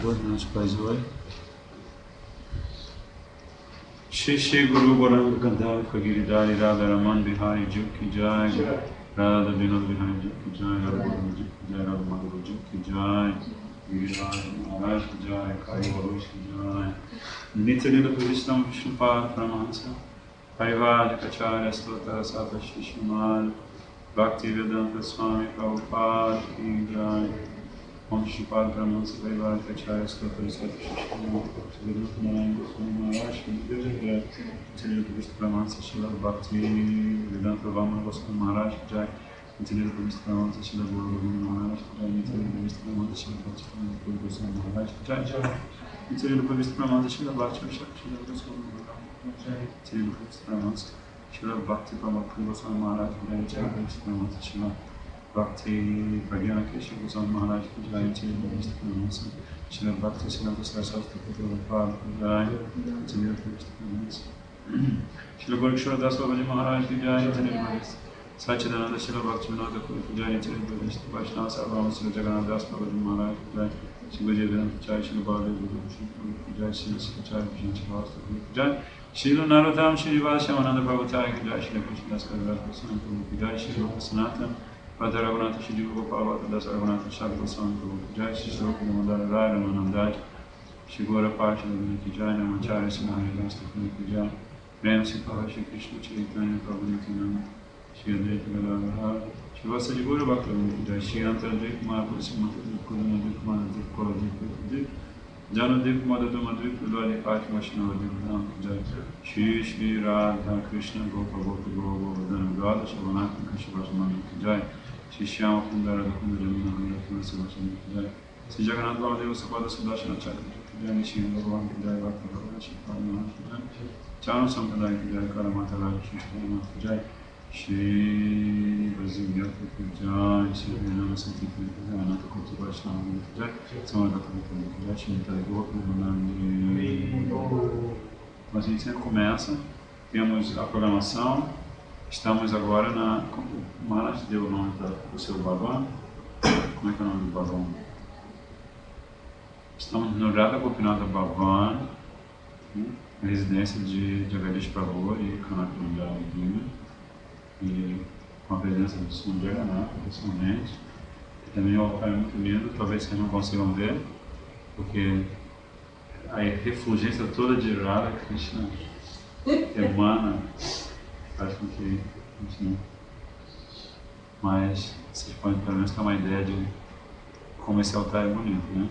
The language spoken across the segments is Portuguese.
2 minutos para as 8. Shri Guru Gauranga Gandhar Giridhari Radha Raman Bihari Ji Ki Jai, Radha Vinod Bihari Ji Ki Jai, Radha Guru Ji Ki Jai, Radha Madhura Ji Ki Jai, Giridhari Maharaj Ki Jai, Kari Varush Ki Jai, Nitya Lila Vishnam Vishnupad Paramahansa, Parivadikacharya Stotara Sata Shishmal, Bhakti Vedanta Swami Prabhupada Ki Jai, Om Shipad Paramahansa Parivadikacharya Stotara Sata Shishmal, Bhakti Vedanta Swami Maharaj Ki Jai, Nitya Lila Vishnam Paramahansa Shila Bhakti Vedanta Vamana Goswami Maharaj Ki Jai, Nitya Lila Vishnam Paramahansa Shila Guru Govinda Maharaj Ki Jai, Nitya Lila Vishnam Paramahansa Shila Bhakti Vedanta Goswami Maharaj Ki Jai, Nitya Lila Vishnam Paramahansa Shila Bhakti Vedanta Goswami Maharaj Ki Jai, Nitya Lila Vishnam Paramahansa Shila Bhakti Pramukha Goswami Maharaj Ki Jai, Nitya Lila Vishnam Paramahansa Shila Bhakti Pragyana Keshav Goswami Maharaj Ki Jai, Nitya Lila Vishnam Paramahansa Shila Bhakti Siddhanta Saraswati Prabhupada Ki Jai, Nitya Lila Vishnam Paramahansa Shila Gorkshwar Das Babaji Maharaj Ki Jai, Nitya Lila Vishnam Sachidananda Shila Bhakti Vinod Ki Jai, Nitya Lila Vishnam Vaishnava Sarvabhauma Shila Jagannath Das Babaji Maharaj Ki Jai, Shila Vedanta Chai Shila Baladev Guru Ki Jai, Shila Sikachari Vijay Vasta Ki Jai, Shila Narottam Shri Vasyamananda Prabhupada Ki Jai, Shila Krishnadas Kaviraj Goswami Prabhu Ki Jai, Shila Sanatan Radha Raghunatha Shri Gopal Bhatta Das Raghunatha Shakti Goswami Prabhu Ki Jai, Shri Shri Damodara Rai Ramanandaj Shri Gora Parshad Ki Jai, Namacharya Simhari Rasta Ki Jai, Prem Sipava Shri Krishna Chaitanya Prabhu Nityananda Shri Advaita Gadadhar Shri Vasadi Guru Bhakta Ki Jai, Shri Antardvip Mahaprabhu Simhati Kudanadvip Manadvip Koladvip Janadvip Madhudhamadvip Udvali Pati Vaishnavadvip Dham Ki Jai, Shri Shri Radha Krishna Gopa Gopa Govardhana Radha Shabhanatma Krishna Vashamani Ki Jai, Shri Shyama Kundara Kundara Jamina Kundara Sivasana Ki Jai, Shri Jagannath Baladeva Sapada Sudashana Chakra Ki Jai, Shri Bhagavan Ki Jai, Bhakta Bhagavan Shri Padma Ki Jai, Chanu Sampradaya Ki Jai, Kala Mata Raja Shri Shrinath Ki Jai, Shri Vazivyata Ki Jai, Shri Vinama Santi Ki Jai, Ananta Koti Vaishnava Ki Jai, Samadata Ki Jai, Shri Nitai Gopi Manandi. A gente sempre começa, temos a programação, estamos agora na... O Maharaj deu o nome do seu Bhagavan. Como é que é o nome do Bhagavan? Estamos no Radha Gopinatha Bhavan, a residência de Jagadish Prabhu e Kanak Mandala Dina, e com a presença do Swami Jagannath, pessoalmente. Também o altar é muito lindo, talvez vocês não consigam ver, porque a refulgência toda de Radha Krishna emana, faz com que a gente não... Mas vocês podem pelo menos ter uma ideia de como esse altar é bonito, né?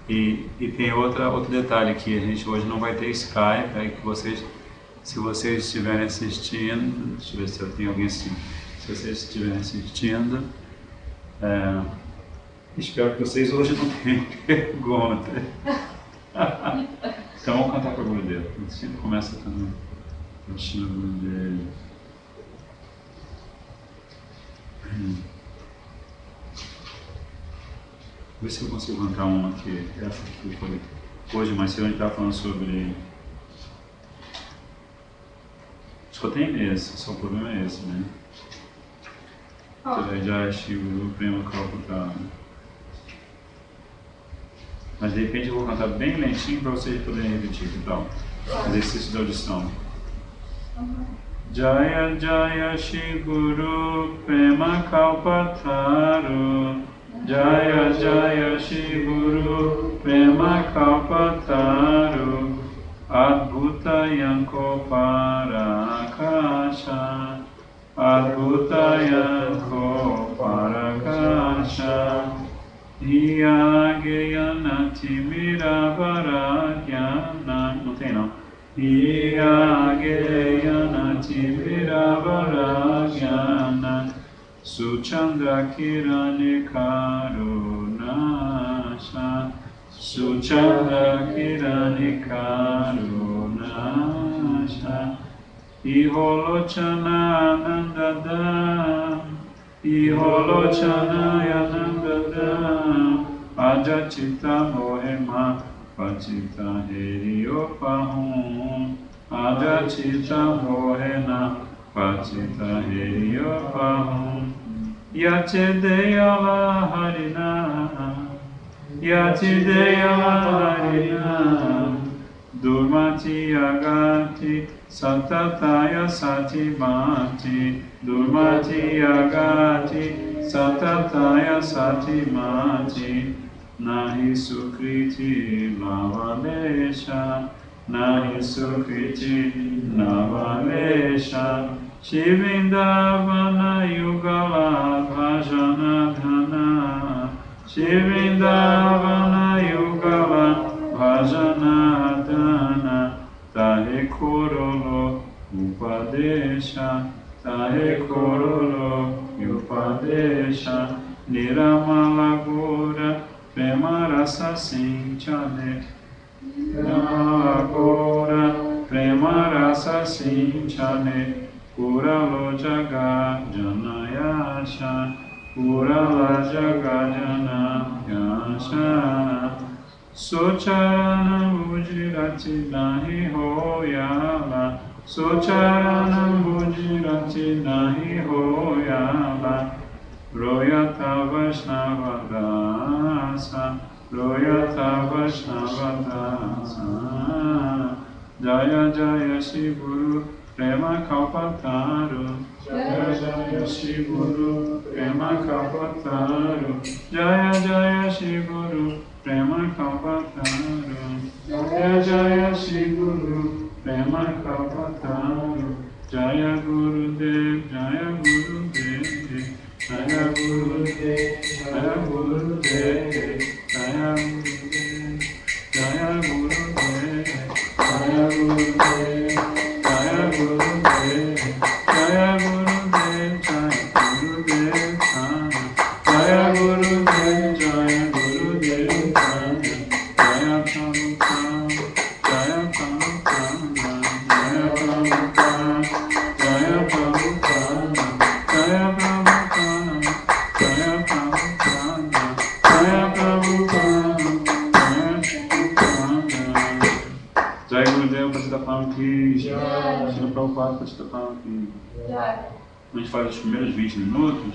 E tem outro detalhe que a gente hoje não vai ter Skype, aí que vocês, se vocês estiverem assistindo, deixa eu ver se eu tenho alguém assim, se vocês estiverem assistindo, espero que vocês hoje não tenham pergunta. Então vamos cantar para o Gurudev. A gente sempre começa cantando Krishna Gurudev. Vê se eu consigo cantar uma aqui. Essa aqui foi hoje, mas se a gente estava falando sobre... Só tem esse, só o problema é esse, né? Já Shiva, Prema Kalpata. Mas de repente eu vou cantar bem lentinho para vocês poderem repetir, que tal? Exercício de audição. Jaya Jaya Shri Guru Prema Kalpataru, Jaya Jaya Shri Guru Prema Kalpataru, Adbhuta Yanko Parakasha, Adbhuta Yanko Parakasha, Yagyana Timiravarajana. Não tem não. Yagyana Timiravarajana, Suchandra Kirani Karunasha, Suchandra Kirani Karunasha, Iholochana Anandada, Iholochana Anandada, Ajachita Mohema Pachita Heriopahum, Ajachita Mohena Pachita Heriopahum, Yachedeyala Harina, Yati Deyalarina Durmati Agati Satataya Sati Mati Durmati Agati Satataya Sati Mati Nahi Sukriti Lavalesha Nahi Sukriti Lavalesha Shivindavana Yugala Bhajana Dhana Shivindavana Yugala Bhajana Dhana Tahe Korolo Upadesha Tahe Korolo Upadesha Niramala Gora Prema Rasa Sinchane Niramala Gora Prema Rasa Sinchane Kuralo Jaga Janayasha Kurala Jaga Janayasha Socharana Bujirati Nahi Hoyala Socharana Bujirati Nahi Hoyala Royata Vaishnavadasa Royata Vaishnavadasa Jaya Jaya Shri Guru Prema Kalpataru Jaya Jaya Shri Guru Prema Kalpataru Jaya Jaya Shri Guru Prema Kalpataru Jaya Jaya Shri Guru Prema Kalpataru Jaya Gurudev Jaya Gurudev Jaya Gurudev Jaya Gurudev Jaya Gurudev Jaya Gurudev Jaya Gurudev Jaya Gurudev Jaya Gurudev Jaya Gurudev Jaya Gurudev Jaya Prabhupada Jaya Prabhupada Jaya Prabhupada Jaya Prabhupada Jaya Prabhupada Jaya Prabhupada Jaya Prabhupada Jai Gurudev Patitapam Ki Jai Shri Prabhupada Patitapam Ki Jai. A gente faz os primeiros 20 minutos,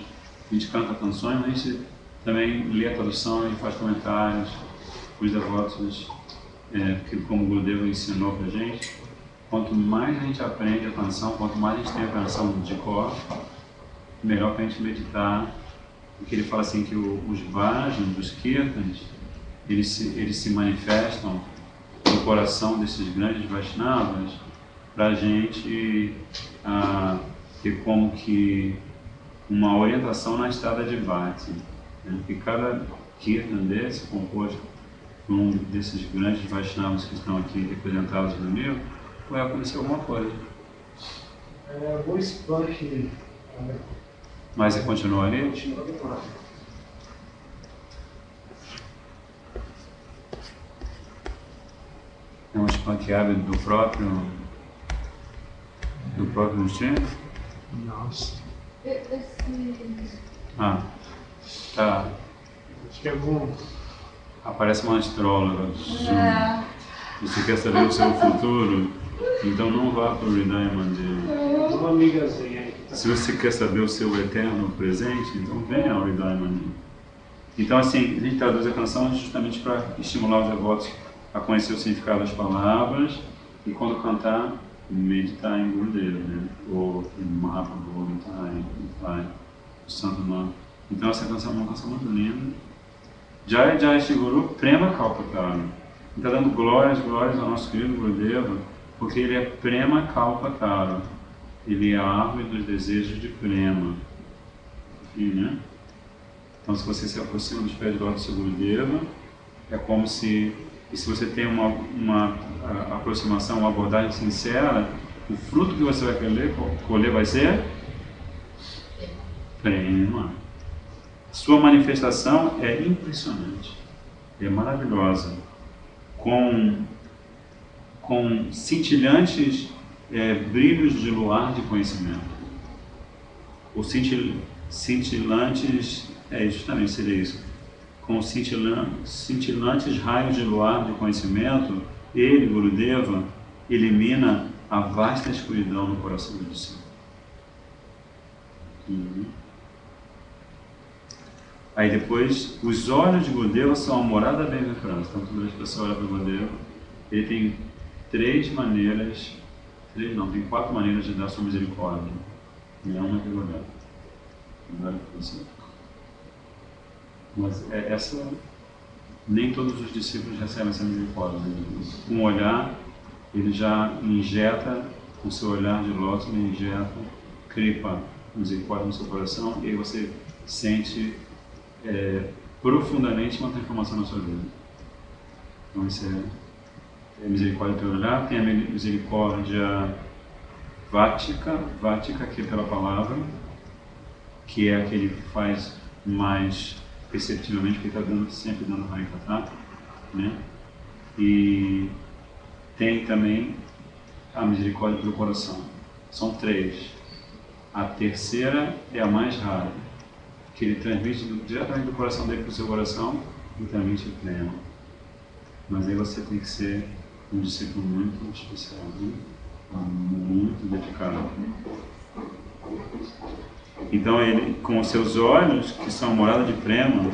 a gente canta canções, mas a gente também lê a tradução e faz comentários com os devotos, porque como o Gurudev ensinou pra gente, quanto mais a gente aprende a canção, quanto mais a gente tem a canção de cor, melhor pra gente meditar. Porque ele fala assim que os bhajans, os kirtans, eles se manifestam no coração desses grandes Vaishnavas para a gente ter como que uma orientação na estrada de Bhakti, né? Porque cada kirtan desse, composto por um desses grandes Vaishnavas que estão aqui representados no meu, vai acontecer alguma coisa. Vou expandir. Mas você continua ali? É um espanqueado do próprio Nishê? Nossa. Ah, tá. Acho que é bom. Aparece uma astróloga. Você quer saber o seu futuro? Então não vá para o Hridaya Mandir. Uma amigazinha aí. Se você quer saber o seu eterno presente, então venha ao Hridaya Mandir. Então assim, a gente traduz a canção justamente para estimular os devotos a conhecer o significado das palavras e quando cantar, meditar em Gurudev, né? Ou em Mahaprabhu, meditar o santo nome. Então essa canção é uma canção muito linda. Jai Jai Shri Guru Prema Kalpataru. Está dando glórias ao nosso querido Gurudeva, porque ele é Prema Kalpataru. Ele é a árvore dos desejos de Prema. Aqui, né? Então se você se aproxima dos pés do seu Gurudeva, é como se... E se você tem uma aproximação, uma abordagem sincera, o fruto que você vai colher vai ser Prema. Sua manifestação é impressionante, é maravilhosa, com cintilantes brilhos de luar de conhecimento. Ou cintilantes, justamente seria isso. Com cintilantes raios de luar de conhecimento, ele, Gurudeva, elimina a vasta escuridão no coração do discípulo. Aí depois, os olhos de Gurudeva são a morada bem-aventurança. Então, toda vez que você olha para o Gurudeva, ele tem tem 4 maneiras de dar sua misericórdia. E é uma que Gurudeva. Mas nem todos os discípulos recebem essa misericórdia. Com um olhar, ele já injeta, com o seu olhar de lótus, ele injeta kripa, misericórdia no seu coração, e aí você sente profundamente uma transformação na sua vida. Então isso é a misericórdia pelo olhar. Tem a misericórdia vática, que é pela palavra, que é aquele que faz mais perceptivelmente, porque está sempre dando Harikatha, né? E tem também a misericórdia pelo coração. São 3. A terceira é a mais rara, que ele transmite diretamente do coração dele para o seu coração e transmite o pleno. Mas aí você tem que ser um discípulo muito especial, muito dedicado. Então ele, com os seus olhos, que são a morada de prema,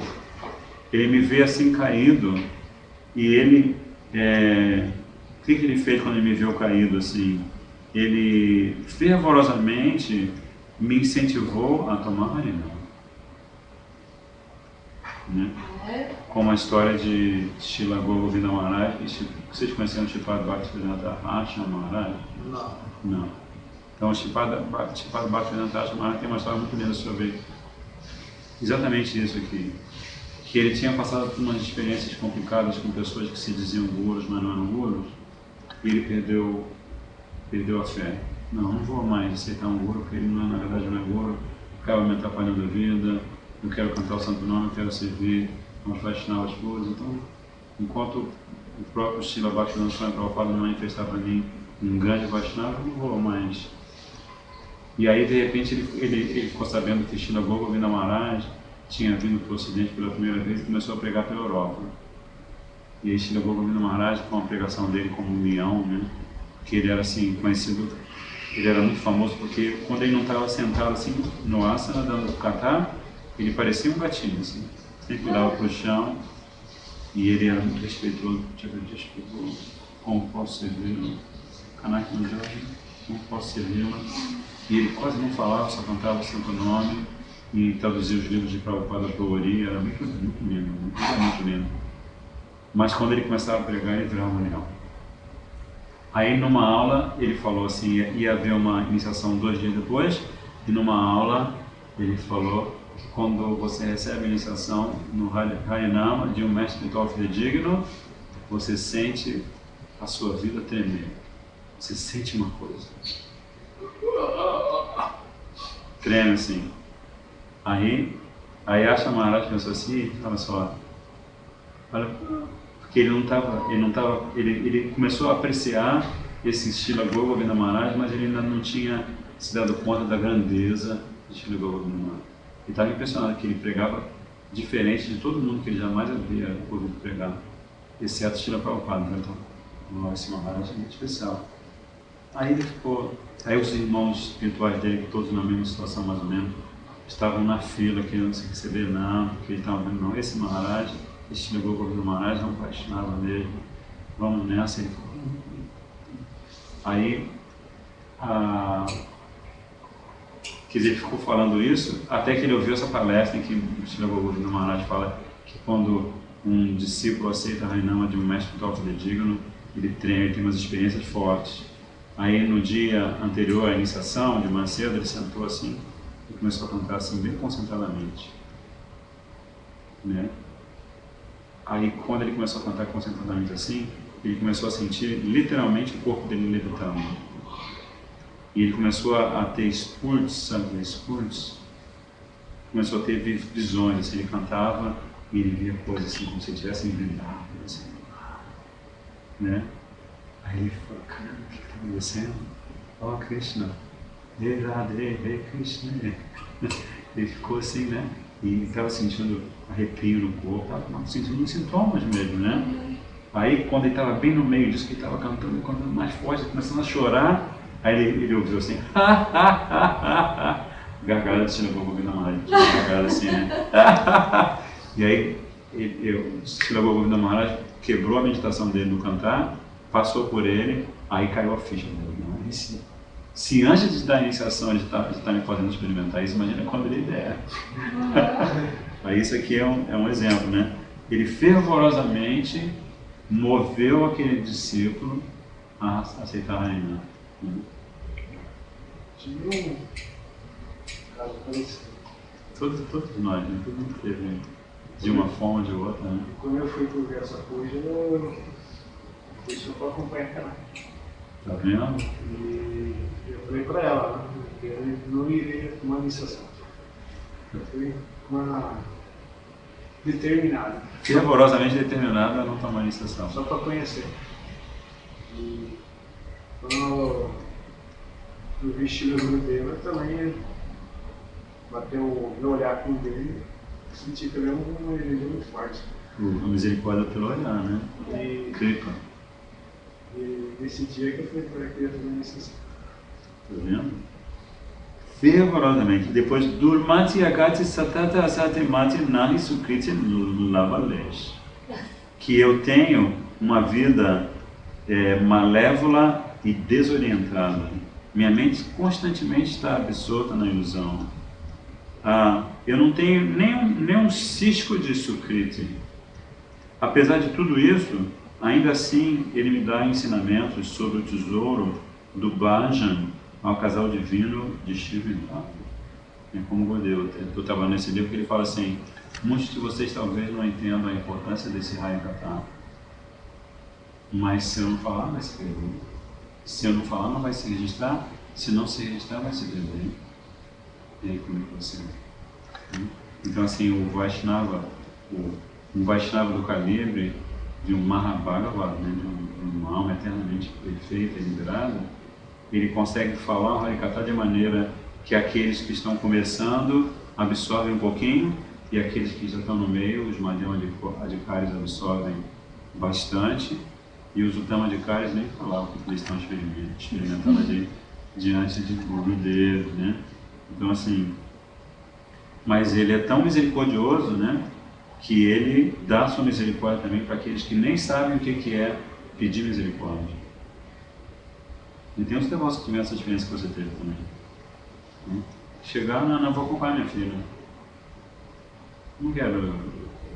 ele me vê assim caído, e ele, o que ele fez quando ele me viu caído assim? Ele fervorosamente me incentivou a tomar Harinama. Né? Como a história de Srila Govinda Maharaj. Vocês conheceram o Shripad Bhaktivedanta Maharaj? Não. Então o Shripad Bhaktivedanta Maharaj tem uma história muito linda sobre exatamente isso aqui. Que ele tinha passado por umas experiências complicadas com pessoas que se diziam gurus, mas não eram gurus, e ele perdeu a fé. Não vou mais aceitar um guru, porque ele na verdade não é guru, acaba me atrapalhando a vida, eu quero cantar o santo nome, eu quero servir aos Vaishnavas puros. Então, enquanto o próprio Srila Bhaktivedanta Swami Prabhupada não manifestar para mim um grande Vaishnava, eu não vou mais. E aí, de repente, ele ficou sabendo que Srila Govinda Maharaj tinha vindo para o Ocidente pela primeira vez e começou a pregar pela Europa. E aí Srila Govinda Maharaj, com a pregação dele como um leão, né, que ele era assim, conhecido, ele era muito famoso porque quando ele não estava sentado assim no asana, dando kata, ele parecia um gatinho, assim, sempre olhava para o chão, e ele era muito respeitoso, como posso servir, Kanaki Manjari, como posso servi-la, e ele quase não falava, só cantava o santo nome, e traduzia os livros de Prabhupada para o Ori, era muito lindo, muito lindo. Mas quando ele começava a pregar, ele virava um leão. Aí numa aula ele falou assim, ia haver uma iniciação 2 dias depois, e numa aula ele falou que quando você recebe a iniciação no Harinama de um mestre espiritual fidedigno, você sente a sua vida tremer. Você sente uma coisa. Treme assim. Aí Asha Maharaj pensou assim, olha só, porque ele começou a apreciar esse Srila Govinda Maharaj, mas ele ainda não tinha se dado conta da grandeza de Srila Govinda Maharaj. Ele estava impressionado que ele pregava diferente de todo mundo que ele jamais havia ouvido pregar, exceto Srila Prabhupada. Então, esse Maharaj é muito especial. Aí os irmãos espirituais dele, que todos na mesma situação mais ou menos, estavam na fila querendo se receber, não, porque ele estava vendo, não, esse Maharaj, esse Srila Govinda Maharaj não apaixonava mesmo, vamos nessa. Ele falou. Aí, quer dizer, ele ficou falando isso, até que ele ouviu essa palestra em que o Srila Govinda Maharaj fala que quando um discípulo aceita a Harinama de um mestre espiritual fidedigno, ele tem umas experiências fortes. Aí no dia anterior à iniciação, de manhã cedo, ele sentou assim e começou a cantar assim, bem concentradamente. Né? Aí quando ele começou a cantar concentradamente assim, ele começou a sentir literalmente o corpo dele levitando. E ele começou a ter spurts, sabe, spurts? Começou a ter visões, assim, ele cantava e ele via coisas assim, como se ele estivesse inventando, assim. Né? Aí ele falou, caramba, o que está acontecendo? Oh, Krishna, He Radhe, He Krishna. Ele ficou assim, né? E estava sentindo arrepio no corpo, estava sentindo uns sintomas mesmo, né? Aí, quando ele estava bem no meio disso, que ele estava cantando mais forte, começando a chorar, aí ele ouviu assim, gargalhada de Srila Govindam Maharaj, gargalhada assim, né? E aí, Srila Govindam Maharaj quebrou a meditação dele no cantar, passou por ele, aí caiu a ficha dele. Se antes de dar a iniciação ele está me fazendo experimentar isso, imagina quando ele der. Aí isso aqui é um exemplo, né? Ele fervorosamente moveu aquele discípulo a aceitar a Harinam. Tive um caso parecido. Todos nós, né? Todo mundo teve de uma forma ou de outra, né? Quando eu fui por essa coisa, eu fui só para acompanhar a canal. Tá vendo? E eu falei para ela, né, que eu não iria com uma iniciação. Eu fui com uma determinada. Fervorosamente determinado a não tomar iniciação. Só para conhecer. E quando eu vi Shila Gurudeva também bateu o meu olhar com o dele, senti que ele é uma energia muito forte. A misericórdia pelo olhar, né? E Kripa. nesse dia que eu fui para aqui fazer iniciação. Tá vendo? Fervorosamente. Depois, Durmati Agati Satata Asati Mati Nahi Sukriti Lavalesh. Que eu tenho uma vida malévola e desorientada. Minha mente constantemente está absorta na ilusão. Eu não tenho nem um cisco de Sukriti. Apesar de tudo isso, ainda assim ele me dá ensinamentos sobre o tesouro do Bhajan ao casal divino de Shiva e Radha. É como Godeu, eu estou trabalhando nesse livro que ele fala assim: muitos de vocês talvez não entendam a importância desse raio Katha, mas se eu não falar, vai se perder. Se eu não falar, não vai se registrar. Se não se registrar, vai se perder. E aí, como é que você... Então, assim, o Vaishnava do calibre de um Mahabharata, né, de uma alma eternamente perfeita e liberada, ele consegue falar o Harikatha de maneira que aqueles que estão começando absorvem um pouquinho e aqueles que já estão no meio, os Madhyama Adhikaris, absorvem bastante, e os Uttama Adhikaris nem falavam o que eles estão experimentando ali diante de Gurudev, né? Então, assim, mas ele é tão misericordioso, né, que ele dá sua misericórdia também para aqueles que nem sabem o que é pedir misericórdia. E tem uns devotos que tiveram essa experiência que você teve também. Chegar, não vou acompanhar minha filha. Não quero.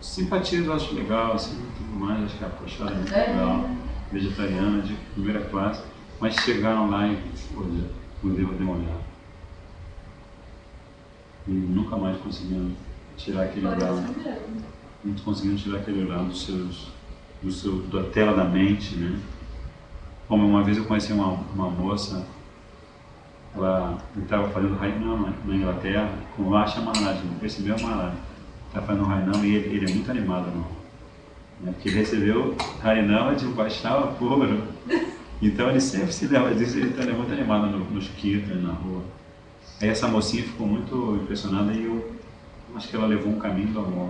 Simpatia eu acho legal, assim, tudo mais, acho que a pochada é muito legal. Vegetariana de primeira classe, mas chegaram lá e, olha, o Deus deu uma olhada. E nunca mais conseguiram tirar aquele olhar. Não conseguiram tirar aquele olhar da tela da mente, né? Como uma vez eu conheci uma moça, ela estava fazendo Harinam na Inglaterra, com o Asha Maharaj, percebeu o Maharaj. Estava fazendo Harinam e ele é muito animado, não? Porque ele recebeu Harinam de um Vaishnava puro. Então ele sempre se leva disso, ele é muito animado nos kirtan, na rua. Aí essa mocinha ficou muito impressionada e eu acho que ela levou um caminho do amor.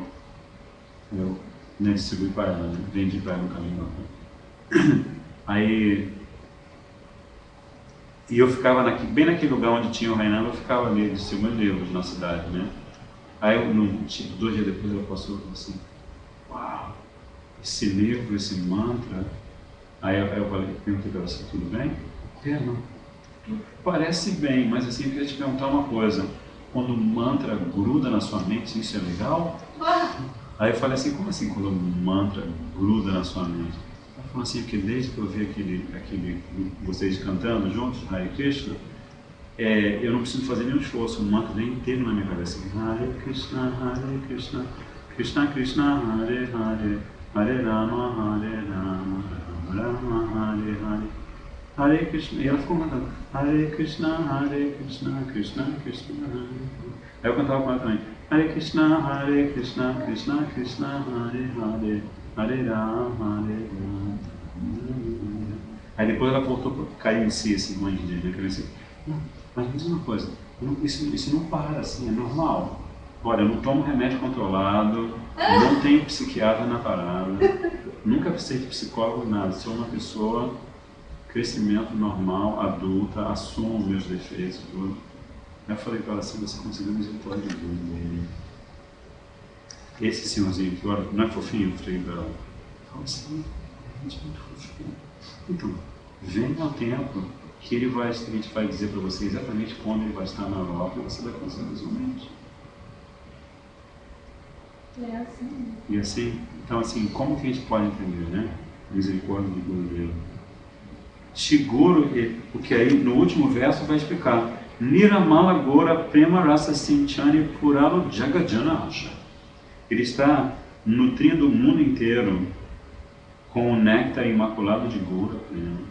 Eu distribuí para ela, né? Vendi para ela um caminho do amor. Aí, e eu ficava bem naquele lugar onde tinha o Harinam, eu ficava ali distribuindo livros na cidade, né? Aí, tipo, 2 dias depois, eu passou assim, uau, esse livro, esse mantra. Aí eu perguntei para ela assim, tudo bem? Não, tudo parece bem, mas assim, eu queria te perguntar uma coisa. Quando o mantra gruda na sua mente, isso é legal? Aí eu falei assim, como assim quando o mantra gruda na sua mente? Ela falou assim, porque desde que eu vi vocês cantando juntos, Hare Krishna, eu não preciso fazer nenhum esforço, o mantra vem inteiro na minha cabeça. Hare Krishna, Krishna Krishna, Hare Hare, Hare Rama, Rama, Hare Hare, Hare Krishna. E ela ficou cantando, Hare Krishna, Krishna Krishna, Hare. Aí eu cantava com ela também, Hare Krishna, Krishna Krishna, Hare Hare, Hare Rama, Hare Rama. Aí depois ela voltou a cair em si, assim, um monte de dia, né? Assim, mas me diz uma coisa, isso não para assim, é normal. Olha, eu não tomo remédio controlado, não tenho psiquiatra na parada, nunca precisei de psicólogo, nada. Sou uma pessoa, crescimento normal, adulta, assumo meus defeitos e tudo. Eu falei para ela assim, você conseguiu misericórdia de Deus. Esse senhorzinho que olha, não é fofinho? Eu falei para ela, fala assim, gente, muito fofinho. Então, vem ao tempo que ele vai dizer para você exatamente quando ele vai estar na Europa e você vai conseguir visualmente. É assim. E assim, então assim, como que a gente pode entender, né? Misericórdia de Gurudev. Shiguru, porque aí no último verso vai explicar. Niramala Gora Prema Rasa Sinchani Puralo Jagajana Asha. Ele está nutrindo o mundo inteiro com o néctar imaculado de Gora Prema.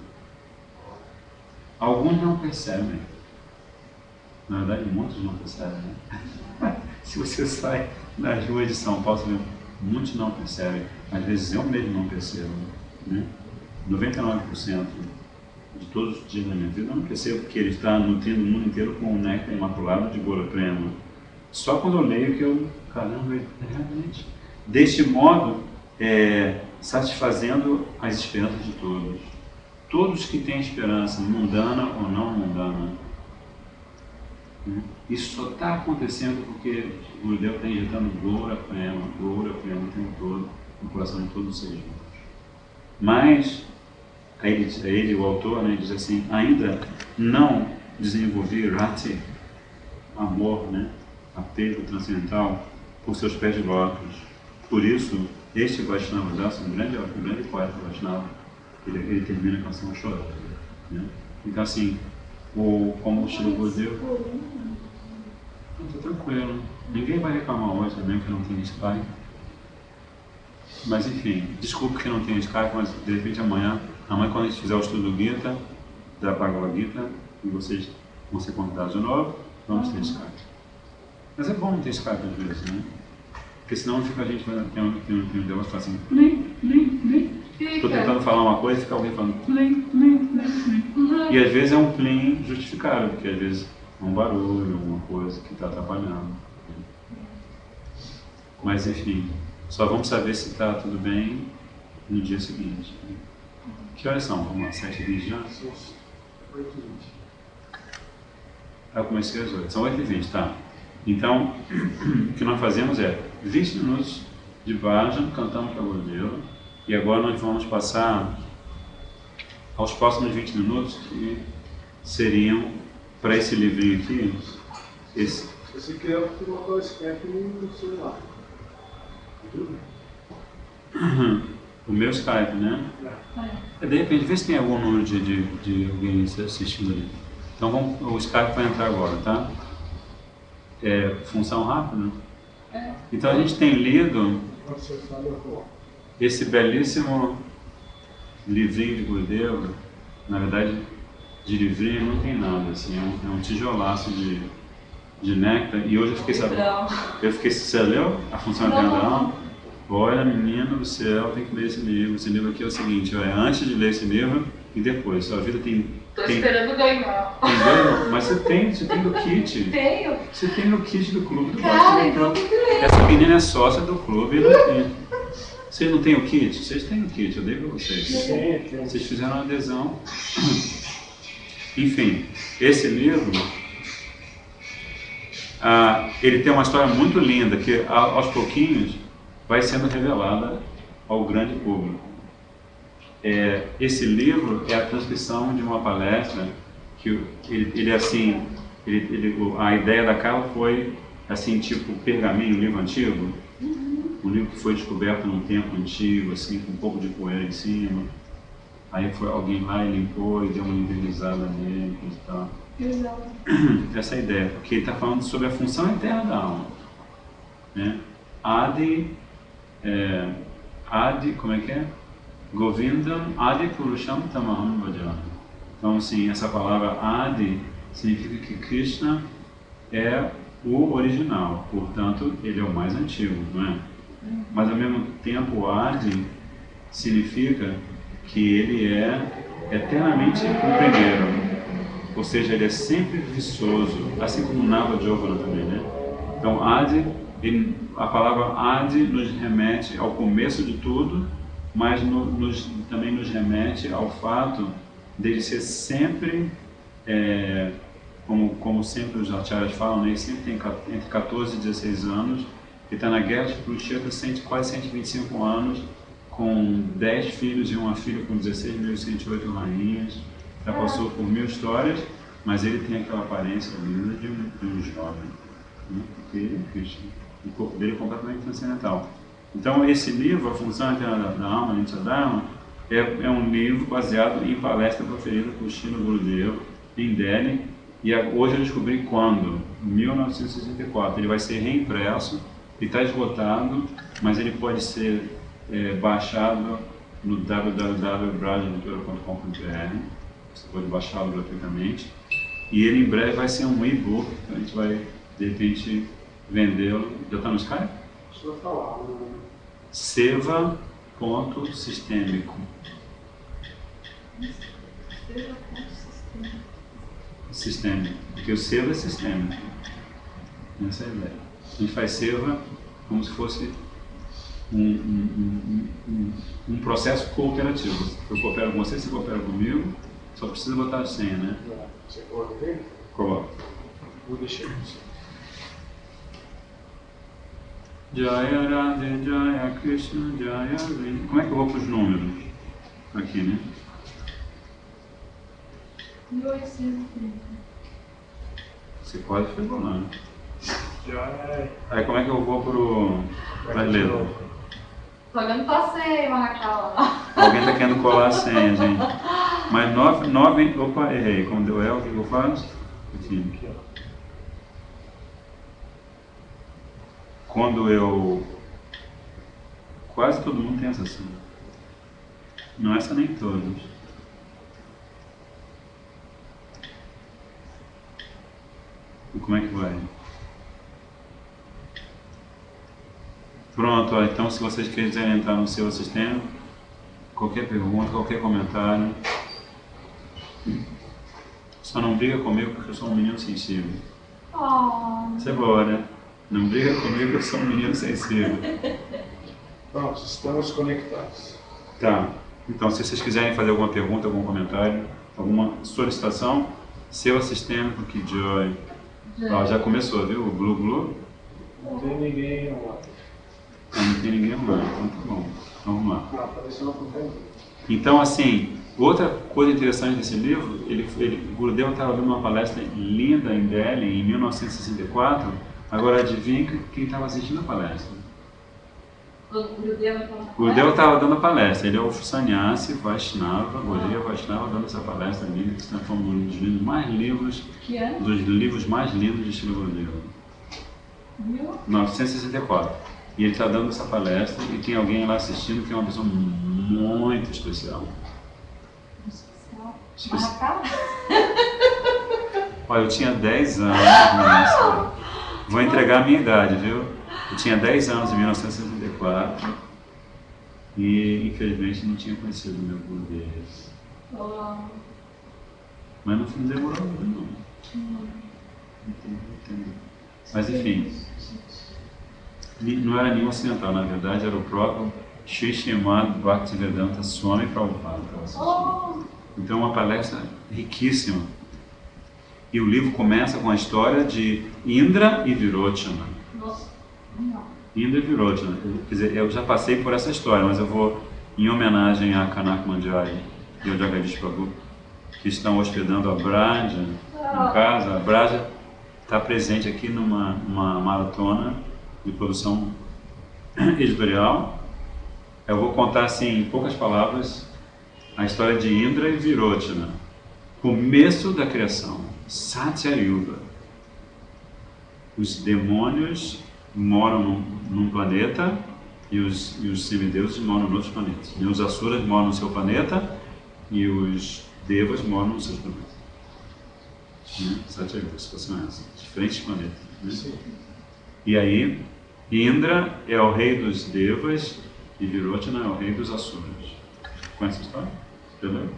Alguns não percebem. Na verdade, muitos não percebem, né? Se você sai nas ruas de São Paulo, muitos não percebem. Às vezes eu mesmo não percebo, né? 99% de todos os dias da minha vida eu não percebo que ele está nutrindo o mundo inteiro com o néctar imaculado de Gora Prema. Só quando eu leio que eu, caramba, realmente. Deste modo, satisfazendo as esperanças de todos. Todos que têm esperança, mundana ou não mundana. Isso só está acontecendo porque o Gurudev está injetando Gora Prema o tempo todo, no coração de todos os seres vivos. Mas, ele, o autor, né, diz assim, ainda não desenvolvi Rati, amor, né, apego transcendental, por seus pés de lótus. Por isso, este Vaishnava Dasa, um grande poeta Vaishnava, ele termina a canção chorando. Né? Então, assim, como o Shri Gurudev, está tranquilo, ninguém vai reclamar hoje também que não tem Skype. Mas enfim, desculpa que não tem Skype, mas de repente amanhã quando a gente fizer o estudo do Gita, da Bhagavad Gita, e vocês vão ser convidados de novo, vamos ter Skype. Mas é bom ter Skype às vezes, né? Porque senão fica a gente tem um negócio que fala assim, plim. Estou tentando falar uma coisa e fica alguém falando plim. E às vezes é um plim justificável, porque às vezes é um barulho, alguma coisa que está atrapalhando. Mas enfim, só vamos saber se está tudo bem no dia seguinte. Que horas são? Vamos lá, 7h20 já? 8h20. Eu comecei às 8, são 8h20, tá? Então, o que nós fazemos é 20 minutos de bhajan, cantamos para o Gurudev, e agora nós vamos passar aos próximos 20 minutos que seriam para esse livrinho aqui, esse. Se você quer colocar o Skype no celular. O meu Skype, né? De repente, vê se tem algum número de alguém assistindo ali. Então o Skype vai entrar agora, tá? Função rápida? Então a gente tem lido esse belíssimo livrinho de Gurudev. Na verdade, de livrinho não tem nada, assim, é um tijolaço de néctar. E hoje eu fiquei sabendo. Você leu a função eterna da alma? Olha, menino do céu, tem que ler esse livro. Esse livro aqui é o seguinte, antes de ler esse livro e depois. Sua vida tem... Tô esperando ganhar. Mas você tem no kit. Tenho. Você tem no kit do clube do Cara, então tem que ler. Essa menina é sócia do clube. Vocês não têm o kit? Vocês têm o kit, eu dei pra vocês. Sim. Vocês fizeram uma adesão. Enfim, esse livro, ele tem uma história muito linda que aos pouquinhos vai sendo revelada ao grande público. Esse livro é a transcrição de uma palestra que a ideia da capa foi assim, tipo pergaminho, livro antigo, um livro que foi descoberto num templo antigo, assim, com um pouco de poeira em cima. Aí foi alguém lá e limpou e deu uma invernizada nele e tal. Essa é a ideia, porque ele está falando sobre a função eterna da alma, né? Adi, como é que é? Govindam Adi Purusham Tamaham Bhajami. Então, assim, essa palavra Adi significa que Krishna é o original, portanto, ele é o mais antigo, não é? Mas, ao mesmo tempo, Adi significa que ele é eternamente o primeiro, ou seja, ele é sempre viçoso, assim como Navajovana também, né? Então, Adi, a palavra Adi nos remete ao começo de tudo, mas também nos remete ao fato dele ser sempre, como sempre os acharyas falam, né, ele sempre tem entre 14 e 16 anos, ele está na guerra de Kurukshetra quase 125 anos, com 10 filhos e uma filha com 16.108 rainhas, já passou por 1000 histórias, mas ele tem aquela aparência linda de um jovem, né, porque ele é Krishna, o corpo dele é completamente transcendental. Então esse livro, A Função Eterna da Alma, Nitya Dharma, é um livro baseado em palestra proferida por Srila Gurudeva em Delhi, e hoje eu descobri quando, em 1964, ele vai ser reimpresso, ele está esgotado, mas ele pode ser baixado no www.brajeditora.com.br, você pode baixá-lo gratuitamente, e ele em breve vai ser um e-book, então a gente vai, de repente, vendê-lo. Já está no Skype? Deixa eu falar. Seva.sistêmico. Sistêmico, porque o seva é sistêmico. Essa é a ideia. A gente faz seva como se fosse um processo cooperativo. Eu coopero com você, você coopera comigo, só precisa botar a senha, né? Você coloca dele? Coloca. Vou deixar isso. Jaya Radhe, Jaya Krishna, Jaya Radhe. Como é que eu vou para os números? Aqui, né? 1830. Você quase foi lá. Já é. Aí como é que eu vou para a letra? Tô olhando pra você, Maracala. Alguém está querendo colar a senha, gente. Mas 9, opa, errei. Como deu o que eu faço? Aqui. Quando eu... Quase todo mundo tem essa senha. Não essa nem todos. E como é que vai? Pronto, ó, então se vocês quiserem entrar no seu assistente, qualquer pergunta, qualquer comentário, só não briga comigo porque eu sou um menino sensível. Oh. Isso é boa, né? Não briga comigo porque eu sou um menino sensível. Pronto, estamos conectados. Tá, então se vocês quiserem fazer alguma pergunta, algum comentário, alguma solicitação, seu assistente, que joy. Ó, já começou, viu? O Glu Glu. Não tem ninguém lá. Não tem ninguém arrumando, então tá bom. Então vamos lá. Ah, apareceu uma pergunta. Então, assim, outra coisa interessante desse livro, Gurudeva estava dando uma palestra linda em Delhi em 1964. Agora adivinha quem estava assistindo a palestra? O Gurudeva Gurudeva estava dando a palestra. Ele é o sannyasi Vaishnava, Gaudiya Vaishnava, dando essa palestra linda, que se transforma num dos livros mais lindos, Que ano? dos livros mais lindos de Srila Gurudeva. 1964. E ele está dando essa palestra e tem alguém lá assistindo que é uma pessoa muito especial. Maracala? Olha, eu tinha 10 anos nessa. Vou entregar a minha idade, viu? Eu tinha 10 anos em 1964 e infelizmente não tinha conhecido o meu Gurudeva. Oh. Mas não demorou muito, não. Entendi. Mas enfim, não era nenhum ocidental, na verdade era o próprio Sri Srimad Bhaktivedanta Swami Prabhupada que estava assistindo. Então uma palestra riquíssima. E o livro começa com a história de Indra e Virochana. Nossa. Não. Indra e Virochana. Quer dizer, eu já passei por essa história, mas eu vou, em homenagem a Kanak Manjari e ao Jagadish Prabhu, que estão hospedando a Braja em casa. A Braja está presente aqui numa maratona de produção editorial. Eu vou contar, assim, em poucas palavras, a história de Indra e Virochana. Começo da criação, Satya Yuga. Os demônios moram num planeta e os semideuses moram em outros planetas. E os asuras moram no seu planeta e os devas moram nos seus planetas. Né? Satya Yuga, situação é essa. Diferentes planetas. Né? Sim. E aí, Indra é o rei dos devas e Virochana é o rei dos asuras. Conhece a história? Entendeu?